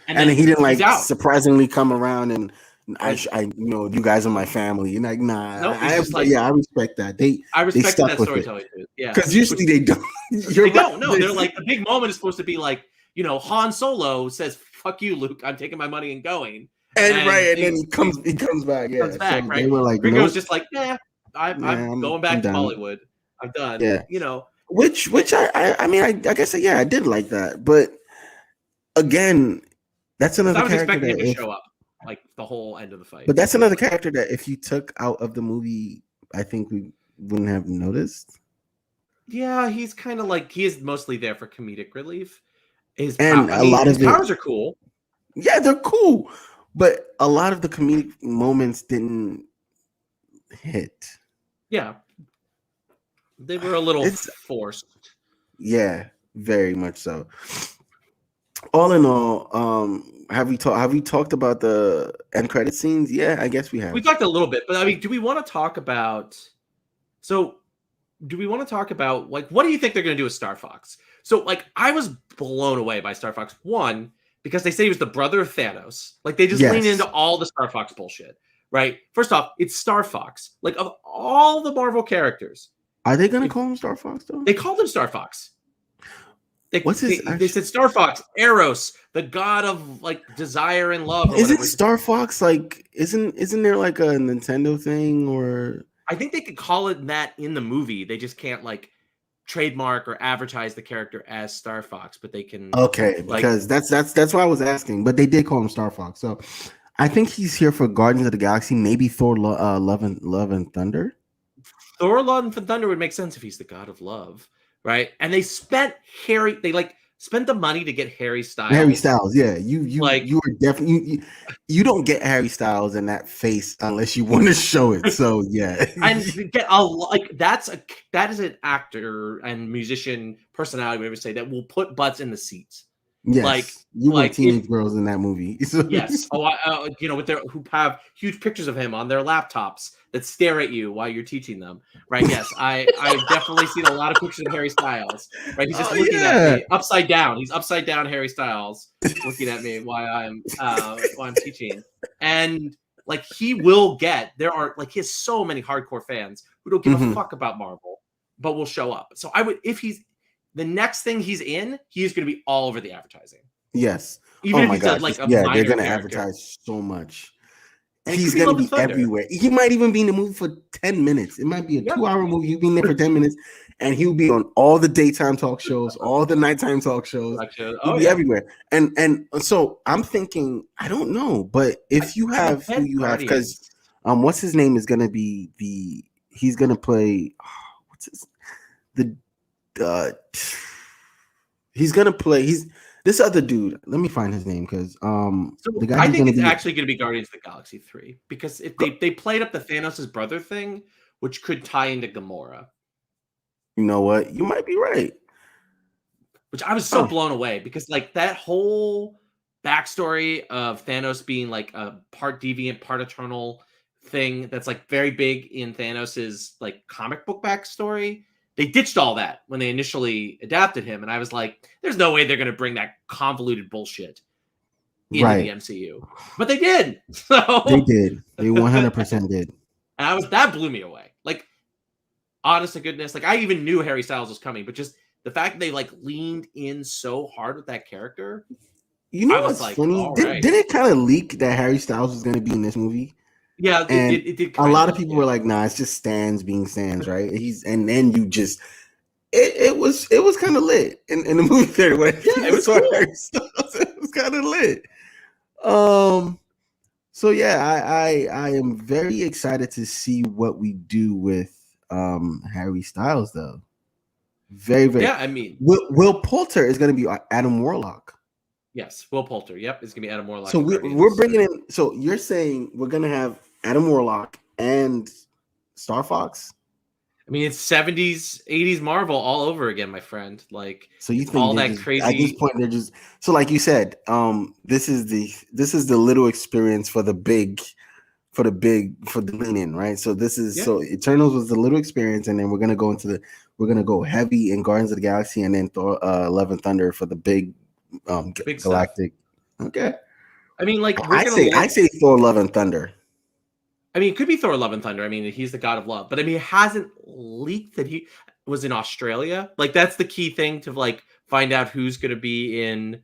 And then he didn't like out. surprisingly come around and you guys are my family. You're like, nah. Nope, I respect that. I respect that stuck with storytelling too. Yeah, because usually they don't. They don't. No, they're like the big moment is supposed to be like, Han Solo says, "Fuck you, Luke. I'm taking my money and going." And then he comes back. Yeah, comes back, so right? They were like, Ringo's nope. just like, I'm going back to Hollywood. I'm done. Yeah, Which I guess I did like that, but again, that's another. I was character expecting him to show up like the whole end of the fight. But that's another character that if you took out of the movie, I think we wouldn't have noticed. Yeah, he's kind of like he is mostly there for comedic relief. His powers are cool. Yeah, they're cool, but a lot of the comedic moments didn't hit. Yeah, they were a little forced. Yeah, very much so. All in all, have we talked about the end credit scenes? Yeah, I guess we have. We talked a little bit, but I mean, do we want to talk about? So, do we want to talk about like what do you think they're going to do with Star Fox? So, like, I was blown away by Star Fox 1 because they say he was the brother of Thanos. Like, they just lean into all the Star Fox bullshit, right? First off, it's Star Fox. Like, of all the Marvel characters, are they going to call him Star Fox though? They called him Star Fox. They said Star Fox, Eros, the god of like desire and love. Isn't Star Fox like isn't there like a Nintendo thing or? I think they could call it that in the movie. They just can't like trademark or advertise the character as Star Fox, but they can. Okay, because that's why I was asking. But they did call him Star Fox, so I think he's here for Guardians of the Galaxy. Maybe Thor, Love and Thunder. Thor, Love and Thunder would make sense if he's the god of love. Right, and they spent spent the money to get Harry Styles. Harry Styles, yeah, you are definitely you don't get Harry Styles in that face unless you want to show it. So yeah, and get that is an actor and musician personality. We would say that will put butts in the seats. Yes, you want teenage girls in that movie. Yes, who have huge pictures of him on their laptops that stare at you while you're teaching them. Right? Yes, I've definitely seen a lot of pictures of Harry Styles. Right? He's just looking at me upside down. He's upside down, Harry Styles, looking at me while I'm teaching. And like he will get he has so many hardcore fans who don't give a fuck about Marvel, but will show up. So I would if he's the next thing he's in, he's going to be all over the advertising. Yes. Even if he does like a they're going to character. advertise so much. And he's going to be everywhere. He might even be in the movie for 10 minutes. It might be a 2-hour movie. He'll be in there for 10 minutes, and he'll be on all the daytime talk shows, all the nighttime talk shows. He'll be everywhere. And so I'm thinking, I don't know, but if you have who you have, because what's his name is going to be he's going to play. He's gonna play. He's this other dude. Let me find his name because the guy. I think it's actually gonna be Guardians of the Galaxy 3 because if they played up the Thanos' brother thing, which could tie into Gamora. You know what? You might be right. Which I was so blown away because like that whole backstory of Thanos being like a part deviant, part eternal thing that's like very big in Thanos' like comic book backstory. They ditched all that when they initially adapted him, and I was like, "There's no way they're going to bring that convoluted bullshit into the MCU." But they did. So they did. They 100% did. And that blew me away. Like, honest to goodness, like I even knew Harry Styles was coming, but just the fact that they like leaned in so hard with that character. You know what's funny? Did it kind of leak that Harry Styles was going to be in this movie? Yeah, it did. A lot of people were like, "Nah, it's just Stans being Stans, right?" And then you just it was kind of lit in the movie theater. It was cool. It was kind of lit. So yeah, I am very excited to see what we do with Harry Styles though. Very, very. Yeah, I mean, Will Poulter is going to be Adam Warlock. yes, Will Poulter. Yep, it's gonna be Adam Warlock. So and we're Guardians. bringing in. So you're saying we're going to have Adam Warlock and Star Fox? I mean, it's 70s, 80s Marvel all over again, my friend. Like, So you think all they're that just, crazy? at this point they're just so like you said, this is the little experience for the lean in, right? So this is so Eternals was the little experience, and then we're gonna go heavy in Guardians of the Galaxy, and then Thor, Love and Thunder for the big galactic. Stuff. Okay. I mean, like I say Thor, Love and Thunder. I mean, it could be Thor: Love and Thunder. I mean, he's the god of love, but I mean, it hasn't leaked that he was in Australia. Like, that's the key thing to like find out who's going to be in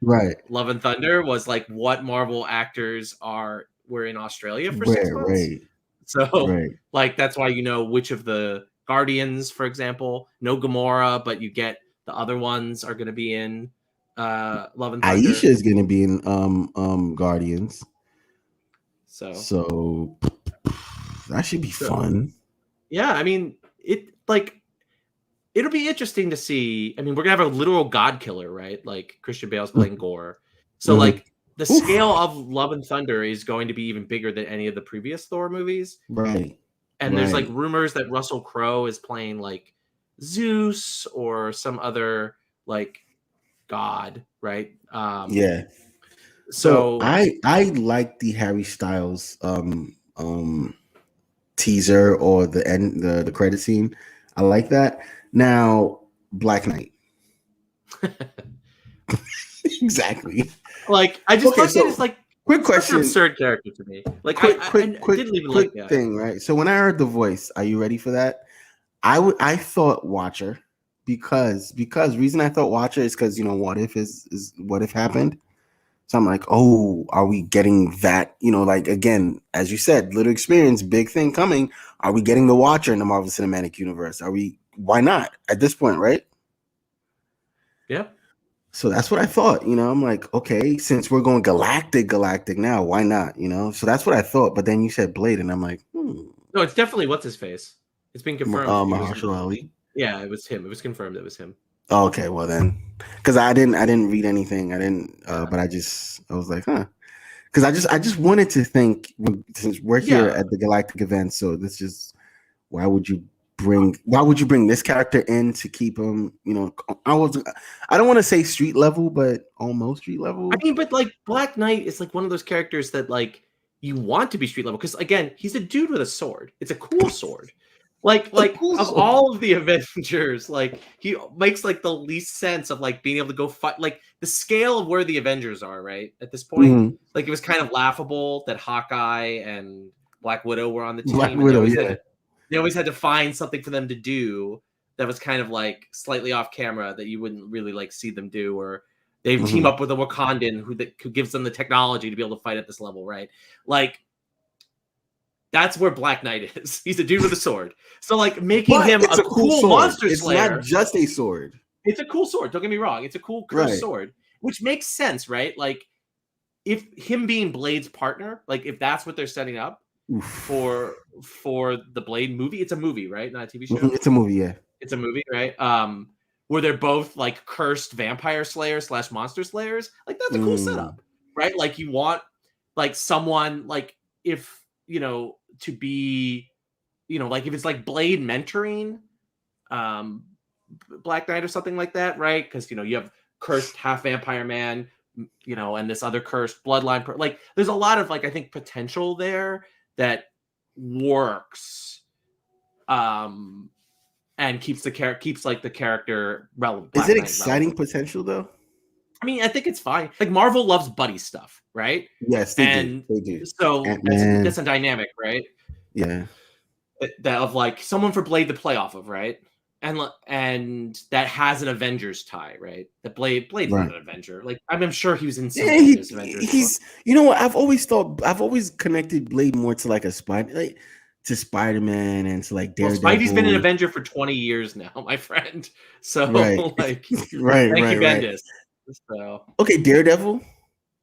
Love and Thunder. Was like what Marvel actors were in Australia for 6 months. Right. So, like, that's why you know which of the Guardians, for example, no Gamora, but you get the other ones are going to be in Love and Thunder. Aisha is going to be in Guardians. So that should be fun. Yeah, I mean, it'll be interesting to see. I mean, we're gonna have a literal god killer, right? Like Christian Bale's playing Gore. So like the scale of Love and Thunder is going to be even bigger than any of the previous Thor movies. Right. And there's like rumors that Russell Crowe is playing like Zeus or some other like god, right? Yeah. So I like the Harry Styles teaser or the credit scene. I like that. Now Black Knight. Exactly. Like I just like it's like quick question. Such an absurd character to me. Like quick didn't even like that thing, right? So when I heard the voice, are you ready for that? I thought Watcher because reason I thought Watcher is because what if happened. So I'm like, oh, are we getting that? Like again, as you said, little experience, big thing coming. Are we getting the Watcher in the Marvel Cinematic Universe? Why not at this point, right? Yeah. So that's what I thought. I'm like, okay, since we're going galactic now, why not? So that's what I thought. But then you said Blade, and I'm like, No, it's definitely what's his face. It's been confirmed. Mahershala Ali. Yeah, it was him. It was confirmed it was him. Oh, okay, well then, because I didn't read anything. But I was like, huh, because I just wanted to think since we're here at the Galactic event. So this just why would you bring this character in to keep him? I don't want to say street level, but almost street level. I mean, but like Black Knight is like one of those characters that like you want to be street level because again, he's a dude with a sword. It's a cool sword. Like of all of the Avengers, like he makes like the least sense of like being able to go fight. Like the scale of where the Avengers are right at this point. Like it was kind of laughable that Hawkeye and Black Widow were on the team. Black Widow, they always had to find something for them to do that was kind of like slightly off camera that you wouldn't really like see them do, or they team up with a Wakandan who gives them the technology to be able to fight at this level, right? Like. That's where Black Knight is. He's a dude with a sword. So, like, making him a cool monster slayer. It's not just a sword. It's a cool sword. Don't get me wrong. It's a cool sword, which makes sense, right? Like, if him being Blade's partner, like, if that's what they're setting up for the Blade movie, it's a movie, right? Not a TV show. It's a movie, yeah. It's a movie, right? Where they're both like cursed vampire slayers / monster slayers. Like, that's a cool setup, right? Like, you want like someone like if to be, like if it's like Blade mentoring Black Knight or something like that, right? Because you have cursed half vampire man, and this other cursed bloodline. Like there's a lot of like I think potential there that works, and keeps the character relevant. Is it exciting potential though? I mean, I think it's fine. Like Marvel loves buddy stuff, right? Yes, they do. So that's a dynamic, right? Yeah. That of like someone for Blade to play off of, right? And that has an Avengers tie, right? That Blade's not an Avenger. Like I'm sure he was in some Avengers. He's what I've always connected Blade more to like a to Spider-Man and to like Daredevil. Well, Spidey's been an Avenger for 20 years now, my friend. So like thank you, Bendis. So okay, Daredevil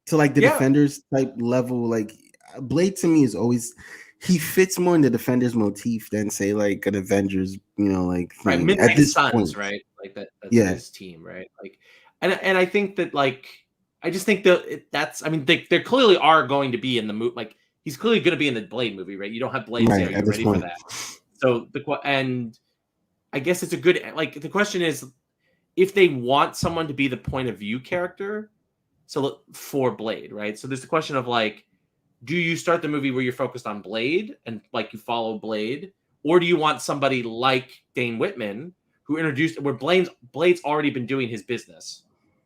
to like the Defenders type level. Like Blade to me is always he fits more in the Defenders motif than say like an Avengers, like right, Midnight Suns, right? Like that's Yeah. his team, right? Like, and I think that like I just think that that's I mean they clearly are going to be in the movie. Like he's clearly going to be in the Blade movie, right? You don't have Blade, say, Right are at you this ready for point. that? So and I guess it's a good like the question is if they want someone to be the point of view character, so for Blade, right? So there's the question of like, do you start the movie where you're focused on Blade and like you follow Blade, or do you want somebody like Dane Whitman who introduced where Blade's already been doing his business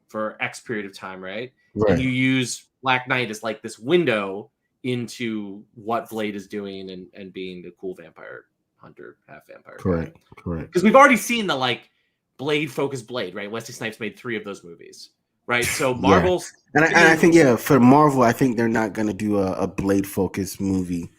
for X period of time, right? And Right. you use Black Knight as like this window into what Blade is doing and being the cool vampire hunter, half vampire Correct. guy. Correct. Because we've already seen the like Blade focused Blade, right? Wesley Snipes made 3 of those movies, right? So Yeah. Marvel's And I think for Marvel, I think they're not gonna do a Blade focused movie.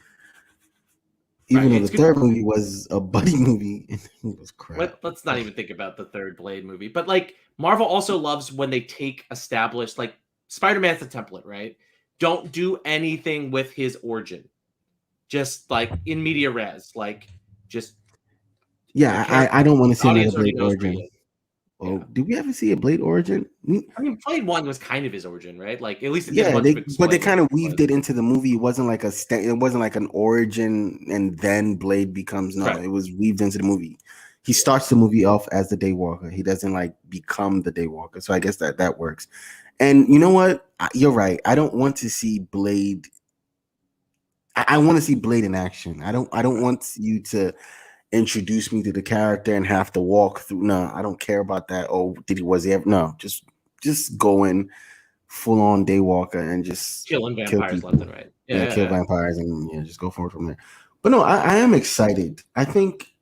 Even though it's the good. third movie was a buddy movie, and it was crap. Let's not even think about the third Blade movie. But like Marvel also loves when they take established like Spider-Man's the template, right? Don't do anything with his origin. Just like in media res, like just Yeah, character. I don't want to The see another audience already Blade knows who he origin. is. Oh, Yeah. did we ever see a Blade origin? I mean, Blade 1 was kind of his origin, right? Like at least it did Yeah, much of but they explaining kind of what it weaved was. it into the movie. It wasn't like it wasn't like an origin and then Blade becomes Right. It was weaved into the movie. He starts the movie off as the Daywalker. He doesn't like become the Daywalker. So I guess that works. And you know what? You're right. I don't want to see Blade. I want to see Blade in action. I don't want you to introduce me to the character and have to walk through. No, I don't care about that. Oh, was he ever? No, just go in full on Daywalker and just Killing kill vampires people. left and right. Yeah, kill Yeah. vampires and just go forward from there. But no, I am excited. I think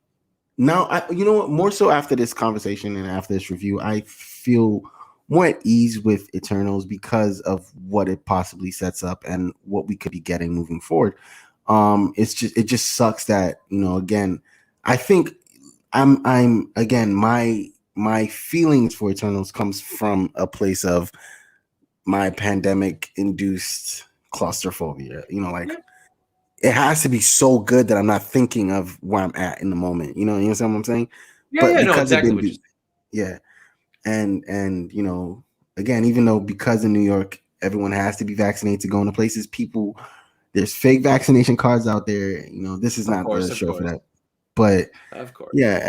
now, you know what? More so after this conversation and after this review, I feel more at ease with Eternals because of what it possibly sets up and what we could be getting moving forward. It just sucks that again. I think I'm again my feelings for Eternals comes from a place of my pandemic induced claustrophobia. It has to be so good that I'm not thinking of where I'm at in the moment. You understand what I'm saying? But No, because exactly what you're saying. yeah, and again, even though because in New York everyone has to be vaccinated to go into places, there's fake vaccination cards out there. This is not the show for that. But of course, yeah,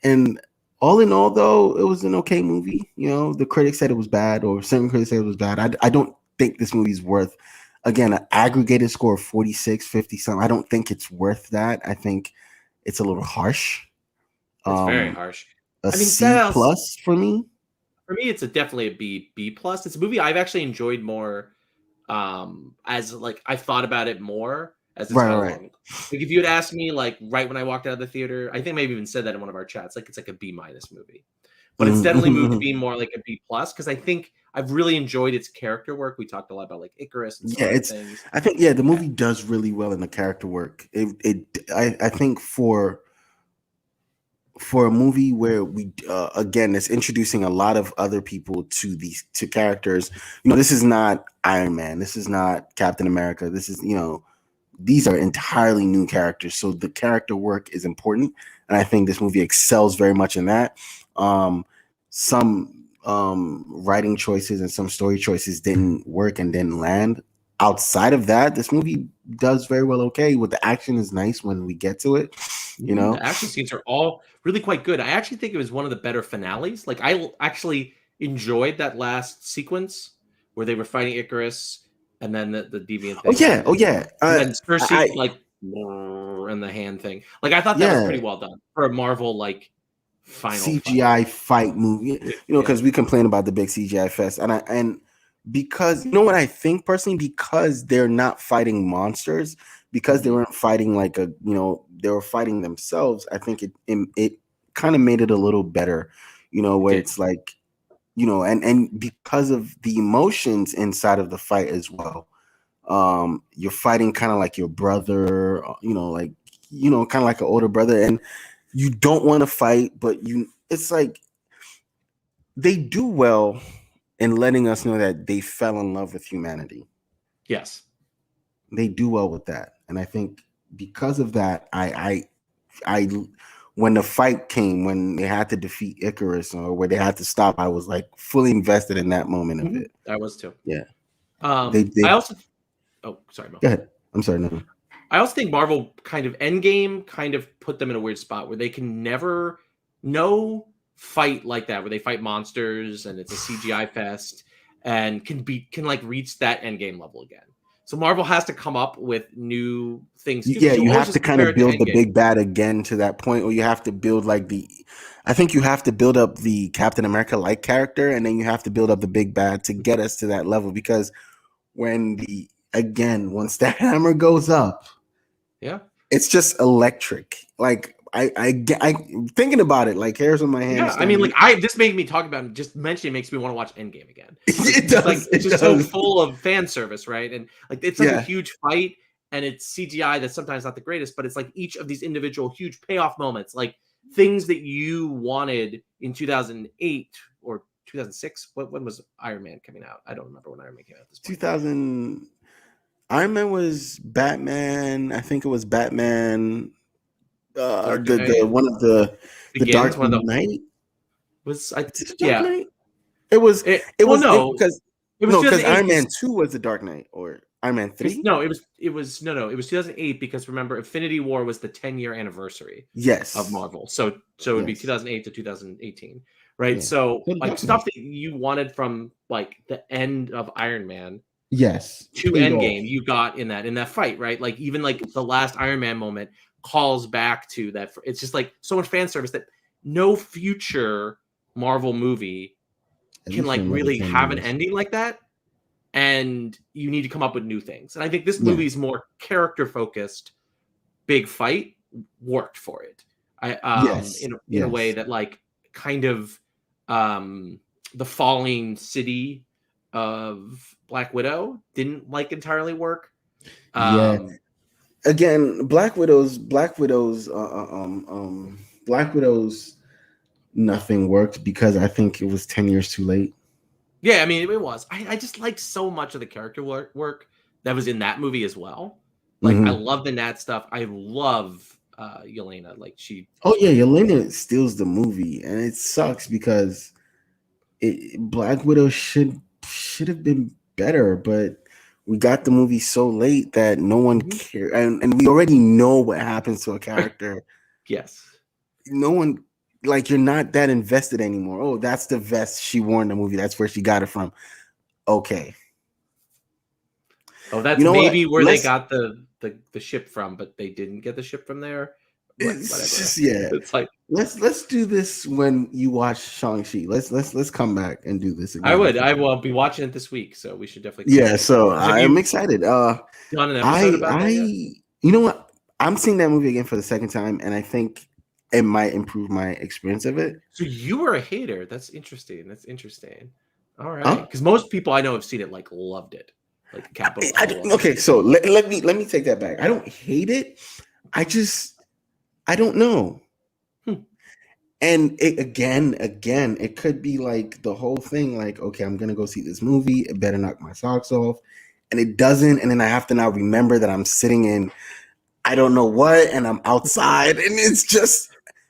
and all in all, though, it was an okay movie. The critics said it was bad, or certain critics said it was bad. I don't think this movie's worth, again, an aggregated score of 46, 50 something. I don't think it's worth that. I think it's a little harsh. It's very harsh. A I mean, C plus for me. For me, it's definitely a B plus. It's a movie I've actually enjoyed more. As like I thought about it more as it's gone along. Like if you had asked me like right when I walked out of the theater, I think I maybe even said that in one of our chats. Like it's like a B minus movie, but it's definitely moved to being more like a B plus because I think I've really enjoyed its character work. We talked a lot about like Icarus and things. I think the movie does really well in the character work. I think for a movie where we again it's introducing a lot of other people to characters. This is not Iron Man, this is not Captain America, this is these are entirely new characters, so the character work is important, and I think this movie excels very much in that. Some writing choices and some story choices didn't work and didn't land. Outside of that, this movie does very well. Okay, with the action is nice when we get to it. The action scenes are all really quite good. I actually think it was one of the better finales. Like I actually enjoyed that last sequence where they were fighting Icarus and then the deviant thing. Oh yeah. And Cersei like and the hand thing. Like I thought that was pretty well done for a Marvel like final CGI fight movie. Because we complain about the big CGI fest, and because what I think personally, because they're not fighting monsters, because they weren't fighting like they were fighting themselves. I think it kind of made it a little better, where it's like, and because of the emotions inside of the fight as well. You're fighting kind of like your brother, kind of like an older brother, and you don't want to fight, but it's like they do well in letting us know that they fell in love with humanity. Yes. They do well with that. And I think because of that, I when the fight came, when they had to defeat Icarus or where they had to stop, I was like fully invested in that moment of it. I was too. Yeah. I also. Oh, sorry, Mo. Go ahead. I'm sorry. No. I also think Marvel kind of Endgame kind of put them in a weird spot where they can never fight like that, where they fight monsters and it's a CGI fest and can like reach that Endgame level again. So Marvel has to come up with new things. Yeah, you have to kind of build the big bad again to that point, or you have to build like I think you have to build up the Captain America like character, and then you have to build up the big bad to get us to that level. Because once that hammer goes up, yeah, it's just electric. Like I thinking about it, like hairs on my hands. Yeah, I mean, like this made me talk about just mentioning makes me want to watch Endgame again. It does. Like it's just so full of fan service, right? And like it's such a huge fight, and it's CGI that's sometimes not the greatest, but it's like each of these individual huge payoff moments, like things that you wanted in 2008 or 2006. When was Iron Man coming out? I don't remember when Iron Man came out. At this point. 2000. Iron Man was Batman. I think it was Batman. The one of the Dark Knight was Knight? It was because Iron Man 2 was the Dark Knight, or Iron Man 3. No, it was 2008 because remember Infinity War was the 10-year anniversary of Marvel. So it would be 2008 to 2018, right? Yeah. So like stuff that you wanted from like the end of Iron Man to Endgame, you got in that fight, right? Like even like the last Iron Man moment calls back to that. It's just like so much fan service that no future Marvel movie can like really have an ending like that, and you need to come up with new things. And I think this movie is more character focused. Big fight worked for it. In a way that like kind of the falling city of Black Widow didn't like entirely work. Again, Black Widow's nothing worked because I think it was 10 years too late. Yeah, I mean it was. I just liked so much of the character work that was in that movie as well. Like I love the Nat stuff. I love Yelena. Like she. Oh yeah, Yelena steals the movie, and it sucks because Black Widow should have been better, but we got the movie so late that no one cared, and we already know what happens to a character. Yes, no one, like, you're not that invested anymore. Oh, that's the vest she wore in the movie. That's where she got it from. Okay. Oh, that's maybe where they got the ship from, but they didn't get the ship from there. It's like let's do this when you watch Shang-Chi. Let's come back and do this again. I will be watching it this week, so we should definitely. Yeah, so I'm excited. Done an episode about that yet? You know what? I'm seeing that movie again for the second time, and I think it might improve my experience of it. So you were a hater. That's interesting. All right, because most people I know have seen it, like loved it, like capital. Okay, so let me take that back. I don't hate it. I don't know. And it, again, it could be like the whole thing, like, okay, I'm going to go see this movie. It better knock my socks off. And it doesn't. And then I have to now remember that I'm sitting in, I don't know what, and I'm outside. And it's just.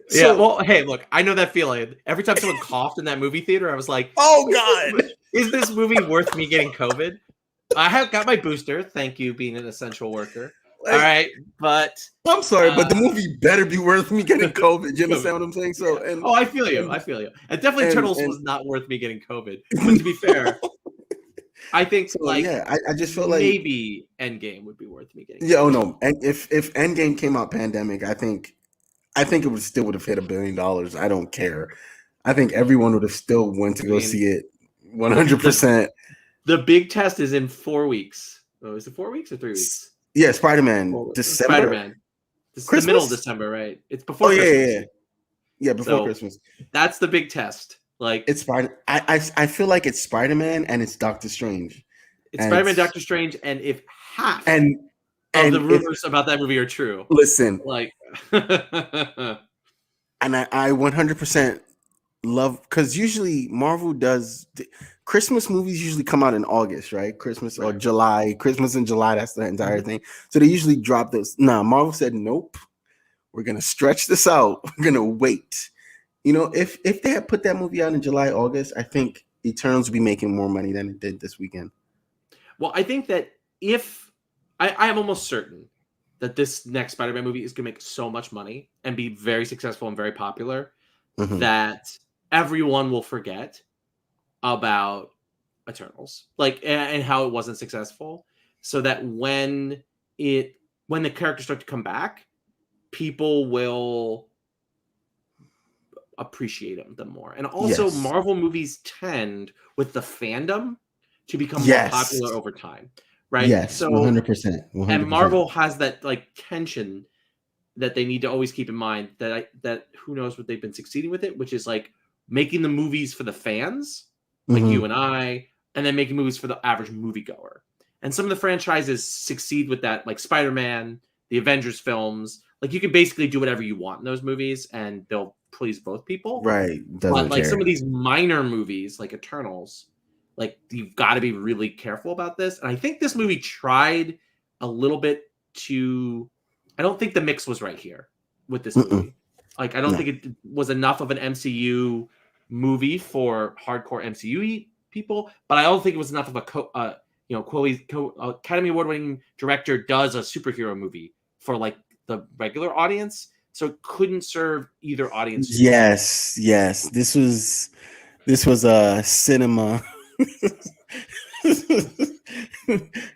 Yeah, well, hey, look, I know that feeling. Every time someone coughed in that movie theater, I was like, oh, God. Is this movie worth me getting COVID? I have got my booster. Thank you, being an essential worker. All right, but I'm sorry, but the movie better be worth me getting COVID. You understand what I'm saying? So, I feel you. And definitely Turtles was not worth me getting COVID. But to be fair, I think I just feel like maybe Endgame would be worth me getting. Yeah, oh no, and if Endgame came out pandemic, I think it would still would have hit $1 billion. I don't care. I think everyone would have still went to go see it 100%. The big test is in 4 weeks. Oh, is it 4 weeks or 3 weeks? Yeah, Spider-Man, December. Spider-Man. It's the middle of December, right? It's before Christmas. Yeah, before Christmas. That's the big test. Like it's Spider. I feel like it's Spider-Man and it's Doctor Strange. It's Spider-Man, Doctor Strange, and if half of the rumors about that movie are true, listen, like, and I 100% love, because usually Marvel does. Christmas movies usually come out in August, right? Christmas or July. Christmas in July, that's the entire thing. So they usually drop those. Marvel said, nope. We're gonna stretch this out. We're gonna wait. You know, if they had put that movie out in July, August, I think Eternals would be making more money than it did this weekend. Well, I think that if I am almost certain that this next Spider-Man movie is going to make so much money and be very successful and very popular that everyone will forget about Eternals, like, and how it wasn't successful, so that when the characters start to come back, people will appreciate them more. And also, Marvel movies tend, with the fandom, to become more popular over time, right? Yes, so 100%. And Marvel has that like tension that they need to always keep in mind, that who knows what they've been succeeding with it, which is like making the movies for the fans, like you and I, and then making movies for the average moviegoer. And some of the franchises succeed with that, like Spider-Man, the Avengers films. Like, you can basically do whatever you want in those movies and they'll please both people. Right. But like some of these minor movies, like Eternals, like, you've got to be really careful about this. And I think this movie tried a little bit to... I don't think the mix was right here with this movie. Like, I don't think it was enough of an MCU movie for hardcore MCU people, but I don't think it was enough of a Academy Award-winning director does a superhero movie for like the regular audience, so it couldn't serve either audience. Yes. This was a cinema.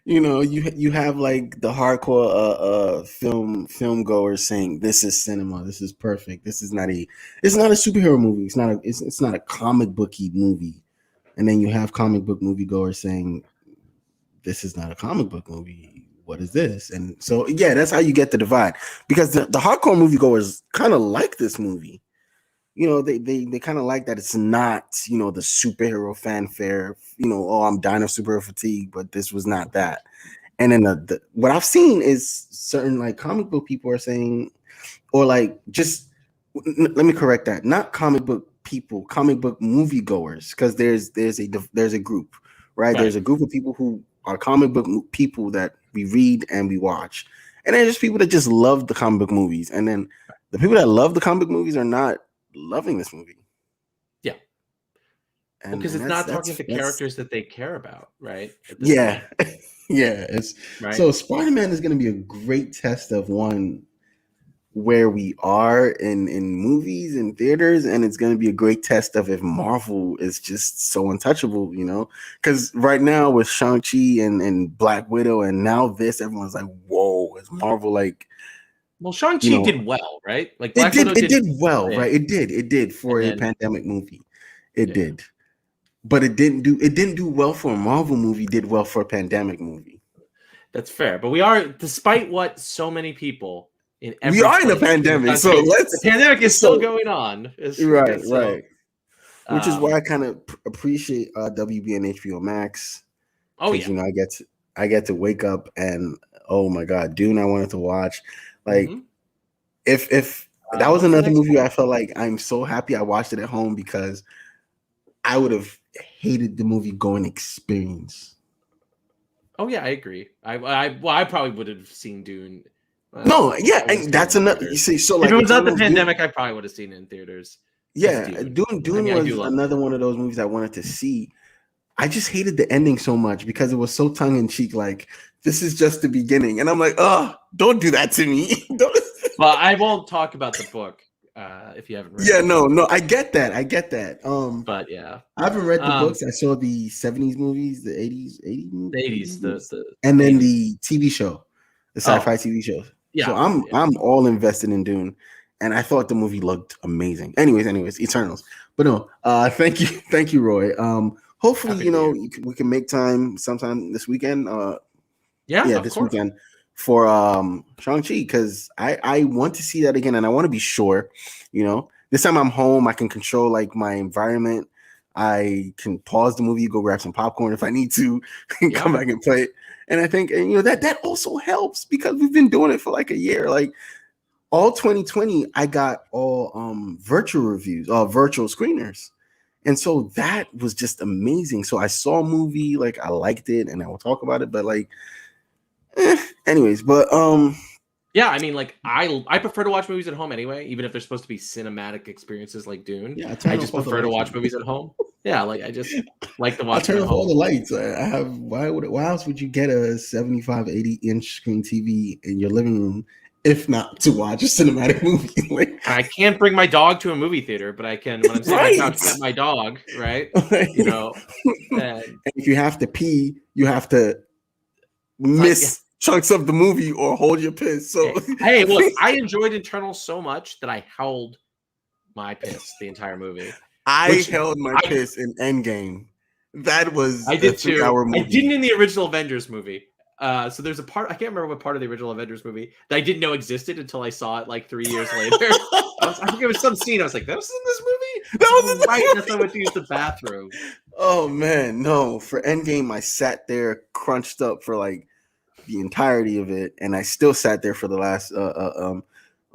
You know, you have like the hardcore film goers saying this is cinema, this is perfect, it's not a superhero movie, it's not a comic booky movie. And then you have comic book movie goers saying this is not a comic book movie, what is this? And so that's how you get the divide, because the hardcore movie goers kind of like this movie. You know, they kind of like that it's not, you know, the superhero fanfare, you know, oh, I'm dying of superhero fatigue, but this was not that. And then what I've seen is certain like comic book people are saying, or like, just let me correct that, not comic book people, comic book movie goers, because there's a group, right? There's a group of people who are comic book people that we read and we watch, and then there's people that just love the comic book movies, and then the people that love the comic book movies are not loving this movie. Because it's not talking to characters that they care about, right? It's right. So Spider-Man is going to be a great test of where we are in movies and theaters, and it's going to be a great test of if Marvel is just so untouchable, you know, because right now with Shang-Chi and Black Widow and now this, everyone's like, whoa, is Marvel like... Well, Shang-Chi did well, right? Like, Black Widow did well, right? It did for a pandemic movie. It did. But it didn't do well for a Marvel movie, did well for a pandemic movie. That's fair. But we are, despite what so many people in every... We are in a pandemic, so the pandemic is still going on. Right. Which is why I kind of appreciate WB and HBO Max. Oh, yeah. You know, I get to wake up and, oh my God, Dune I wanted to watch. Like, if that was another movie, I felt like I'm so happy I watched it at home, because I would have hated the movie going experience. Oh yeah, I agree. I probably would have seen Dune. And that's another. You see, so like if it was not the pandemic, I probably would have seen it in theaters. Yeah, Dune was another one of those movies I wanted to see. I just hated the ending so much because it was so tongue in cheek. Like, this is just the beginning, and I'm like, oh, don't do that to me. Well, I won't talk about the book if you haven't read it. No, I get that. But yeah, I haven't read the books. I saw the 70s movies, the 80s movies. The 80s, and then the TV show, the sci-fi TV show. Yeah, so I'm all invested in Dune, and I thought the movie looked amazing. Anyways, Eternals. But no, thank you, Roy. Hopefully, you know, we can make time sometime this weekend. This weekend for Shang-Chi, because I want to see that again, and I want to be sure, you know, this time I'm home, I can control like my environment. I can pause the movie, go grab some popcorn if I need to, and come back and play it. And I think, and you know, that also helps because we've been doing it for like a year. Like all 2020, I got all virtual reviews, virtual screeners. And so that was just amazing. So I saw a movie, like I liked it, and I will talk about it, but like, anyways, but Yeah, I mean, like I prefer to watch movies at home anyway, even if they're supposed to be cinematic experiences like Dune. Yeah, I just prefer to watch movies at home. Yeah, like I just like to I watch them turn at off all home. the lights. I have why else would you get a 75, 80-inch screen TV in your living room if not to watch a cinematic movie? Like, I can't bring my dog to a movie theater, but I can when I'm sitting on my couch pet my dog, right? You know, and and if you have to pee, you have to like, miss chunks of the movie or hold your piss. So hey, look, I enjoyed Internal so much that I held my piss the entire movie. I held my piss in Endgame. That was I did too. 3-hour movie. I didn't in the original Avengers movie. So there's a part I can't remember what part of the original Avengers movie that I didn't know existed until I saw it like 3 years later. I think it was some scene. I was like, "That was in this movie." That was in the right. movie. That's how I went to use the bathroom. Oh man, no! For Endgame, I sat there crunched up for like the entirety of it, and I still sat there for the last to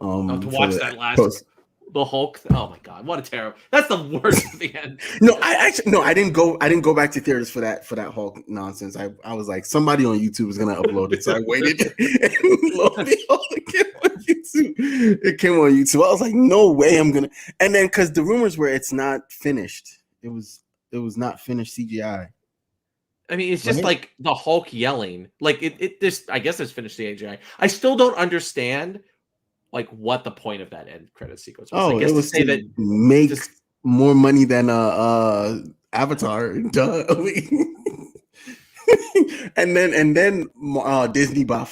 watch that last the Hulk. Oh my god, what a terrible! That's the worst at the end. No, I didn't go back to theaters for that Hulk nonsense. I was like, somebody on YouTube is gonna upload it, so I waited and lo and behold, it came on YouTube. It came on YouTube. I was like, no way, I'm gonna. And then because the rumors were it's not finished. It was not finished CGI. I mean, it's just like the Hulk yelling. Like it just. I guess it's finished CGI. I still don't understand. Like what the point of that end credit sequence was. Oh, I guess it was to say to that make more money than Avatar. Duh. and then Disney bought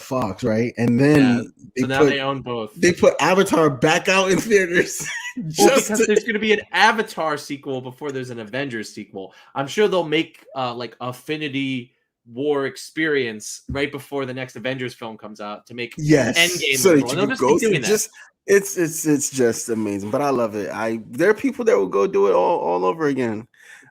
Fox, right? And then they own both. They put Avatar back out in theaters. Because there's going to be an Avatar sequel before there's an Avengers sequel. I'm sure they'll make like Affinity War experience right before the next Avengers film comes out to make Endgame. So that you just keep doing that. It's just amazing. But I love it. There are people that will go do it all over again.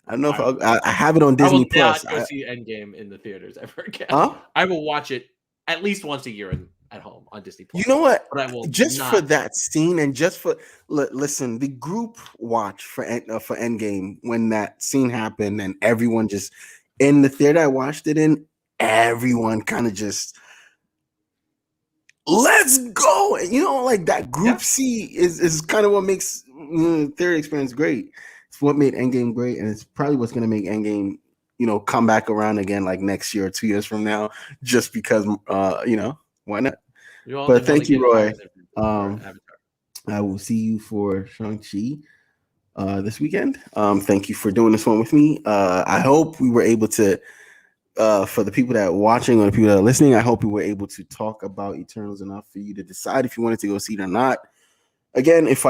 I don't know if I have it on Disney Plus. I will not go see Endgame in the theaters ever again. Huh? I will watch it at least once a year at home on Disney Plus. You know what? But I will just for that scene and just for listen, the group watch for Endgame when that scene happened and everyone just in the theater I watched it in, everyone kind of just let's go. You know, like that group C is kind of what makes theater experience great. It's what made Endgame great, and it's probably what's going to make Endgame, come back around again like next year or 2 years from now, just because, why not? But thank you, Roy. I will see you for Shang-Chi this weekend. Thank you for doing this one with me. I hope we were able to, for the people that are watching or the people that are listening, I hope we were able to talk about Eternals enough for you to decide if you wanted to go see it or not. Again, if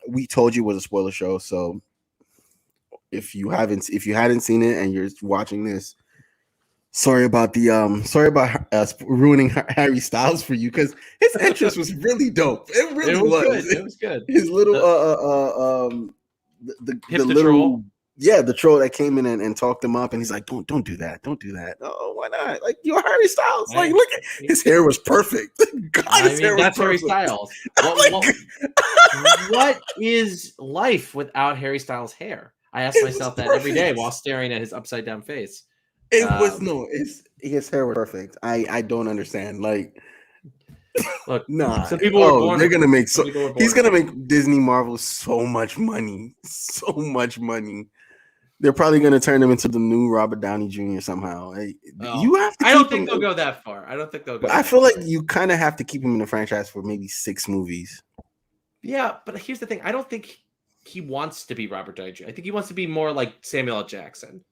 we told you it was a spoiler show, so if you hadn't seen it and you're watching this, sorry about ruining Harry Styles for you, because his entrance was really dope. It really was. It was good. His little the little troll. The troll that came in and talked him up, and he's like, don't do that. Oh, why not? Like, you're Harry Styles. Like, look at his hair was perfect. God, that's Harry Styles. What is life without Harry Styles' hair? I ask myself that every day while staring at his upside down face. His hair was perfect. I don't understand. Like, look, nah. Some people were born. They're gonna make he's gonna make Disney Marvel so much money. So much money. They're probably gonna turn him into the new Robert Downey Jr. somehow. You have to. I don't think they'll go that far. I feel like you kind of have to keep him in the franchise for maybe 6 movies. Yeah, but here's the thing. I don't think he wants to be Robert Downey Jr. I think he wants to be more like Samuel L. Jackson,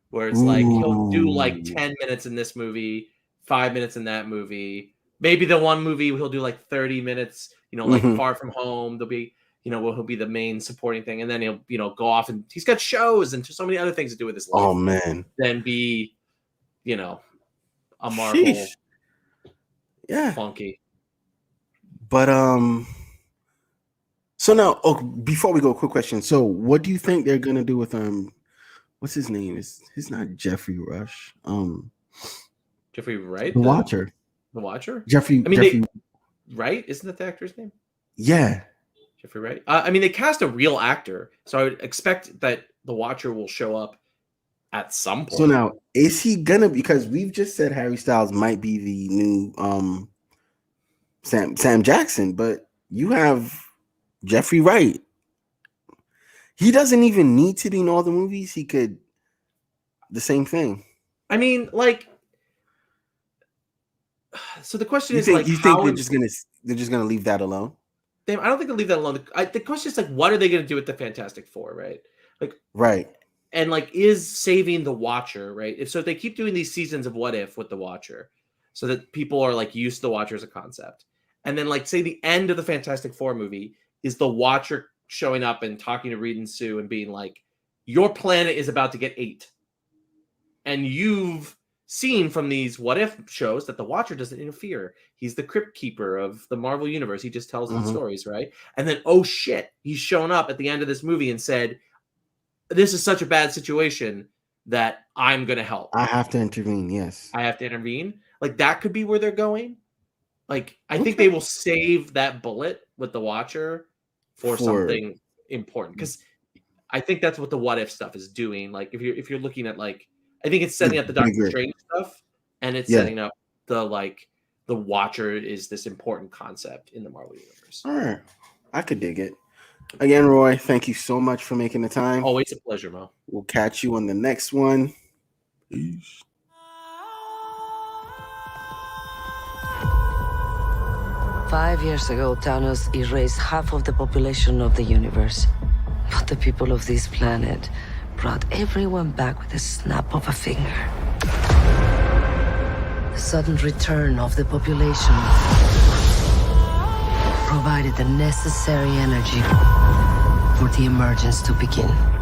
where it's like he'll do like 10 minutes in this movie, 5 minutes in that movie. Maybe the one movie he'll do like 30 minutes, like Far From Home. There'll be, he'll be the main supporting thing. And then he'll, go off and he's got shows and so many other things to do with his life. Oh, man. Then be, a Marvel. Sheesh. Yeah. Funky. But, so now, before we go, quick question. So what do you think they're going to do with, what's his name? He's not Jeffrey Rush. Jeffrey Wright? The Watcher. The Watcher? Jeffrey. Wright? Isn't that the actor's name? Yeah. Jeffrey Wright. They cast a real actor, so I would expect that the Watcher will show up at some point. So now, is he gonna? Because we've just said Harry Styles might be the new Sam Jackson, but you have Jeffrey Wright. He doesn't even need to be in all the movies. He could the same thing. I mean, like, so the question is, think, like, you think they're just gonna leave that alone? I don't think they'll leave that alone. The question is, like, what are they going to do with the Fantastic Four, right? Like, right. And like, is saving the Watcher, right? If they keep doing these seasons of What If with the Watcher, so that people are like used to the Watcher as a concept, and then like say the end of the Fantastic Four movie is the Watcher showing up and talking to Reed and Sue and being like, "Your planet is about to get ate," and you've seen from these What If shows that the Watcher doesn't interfere. He's the crypt keeper of the Marvel universe. He just tells the stories, right? And then, oh shit, he's shown up at the end of this movie and said, "This is such a bad situation that I'm going to help. I have to intervene." Yes, I have to intervene. Like, that could be where they're going. Like, I think they will save that bullet with the Watcher for something important, because I think that's what the What If stuff is doing. Like, if you're looking at, like, I think it's setting up the Doctor Strange stuff, and it's setting up the Watcher is this important concept in the Marvel universe. All right, I could dig it. Again, Roy, thank you so much for making the time. Always a pleasure, Mo. We'll catch you on the next one. Peace. Five years ago, Thanos erased half of the population of the universe. But the people of this planet brought everyone back with a snap of a finger. The sudden return of the population provided the necessary energy for the emergence to begin.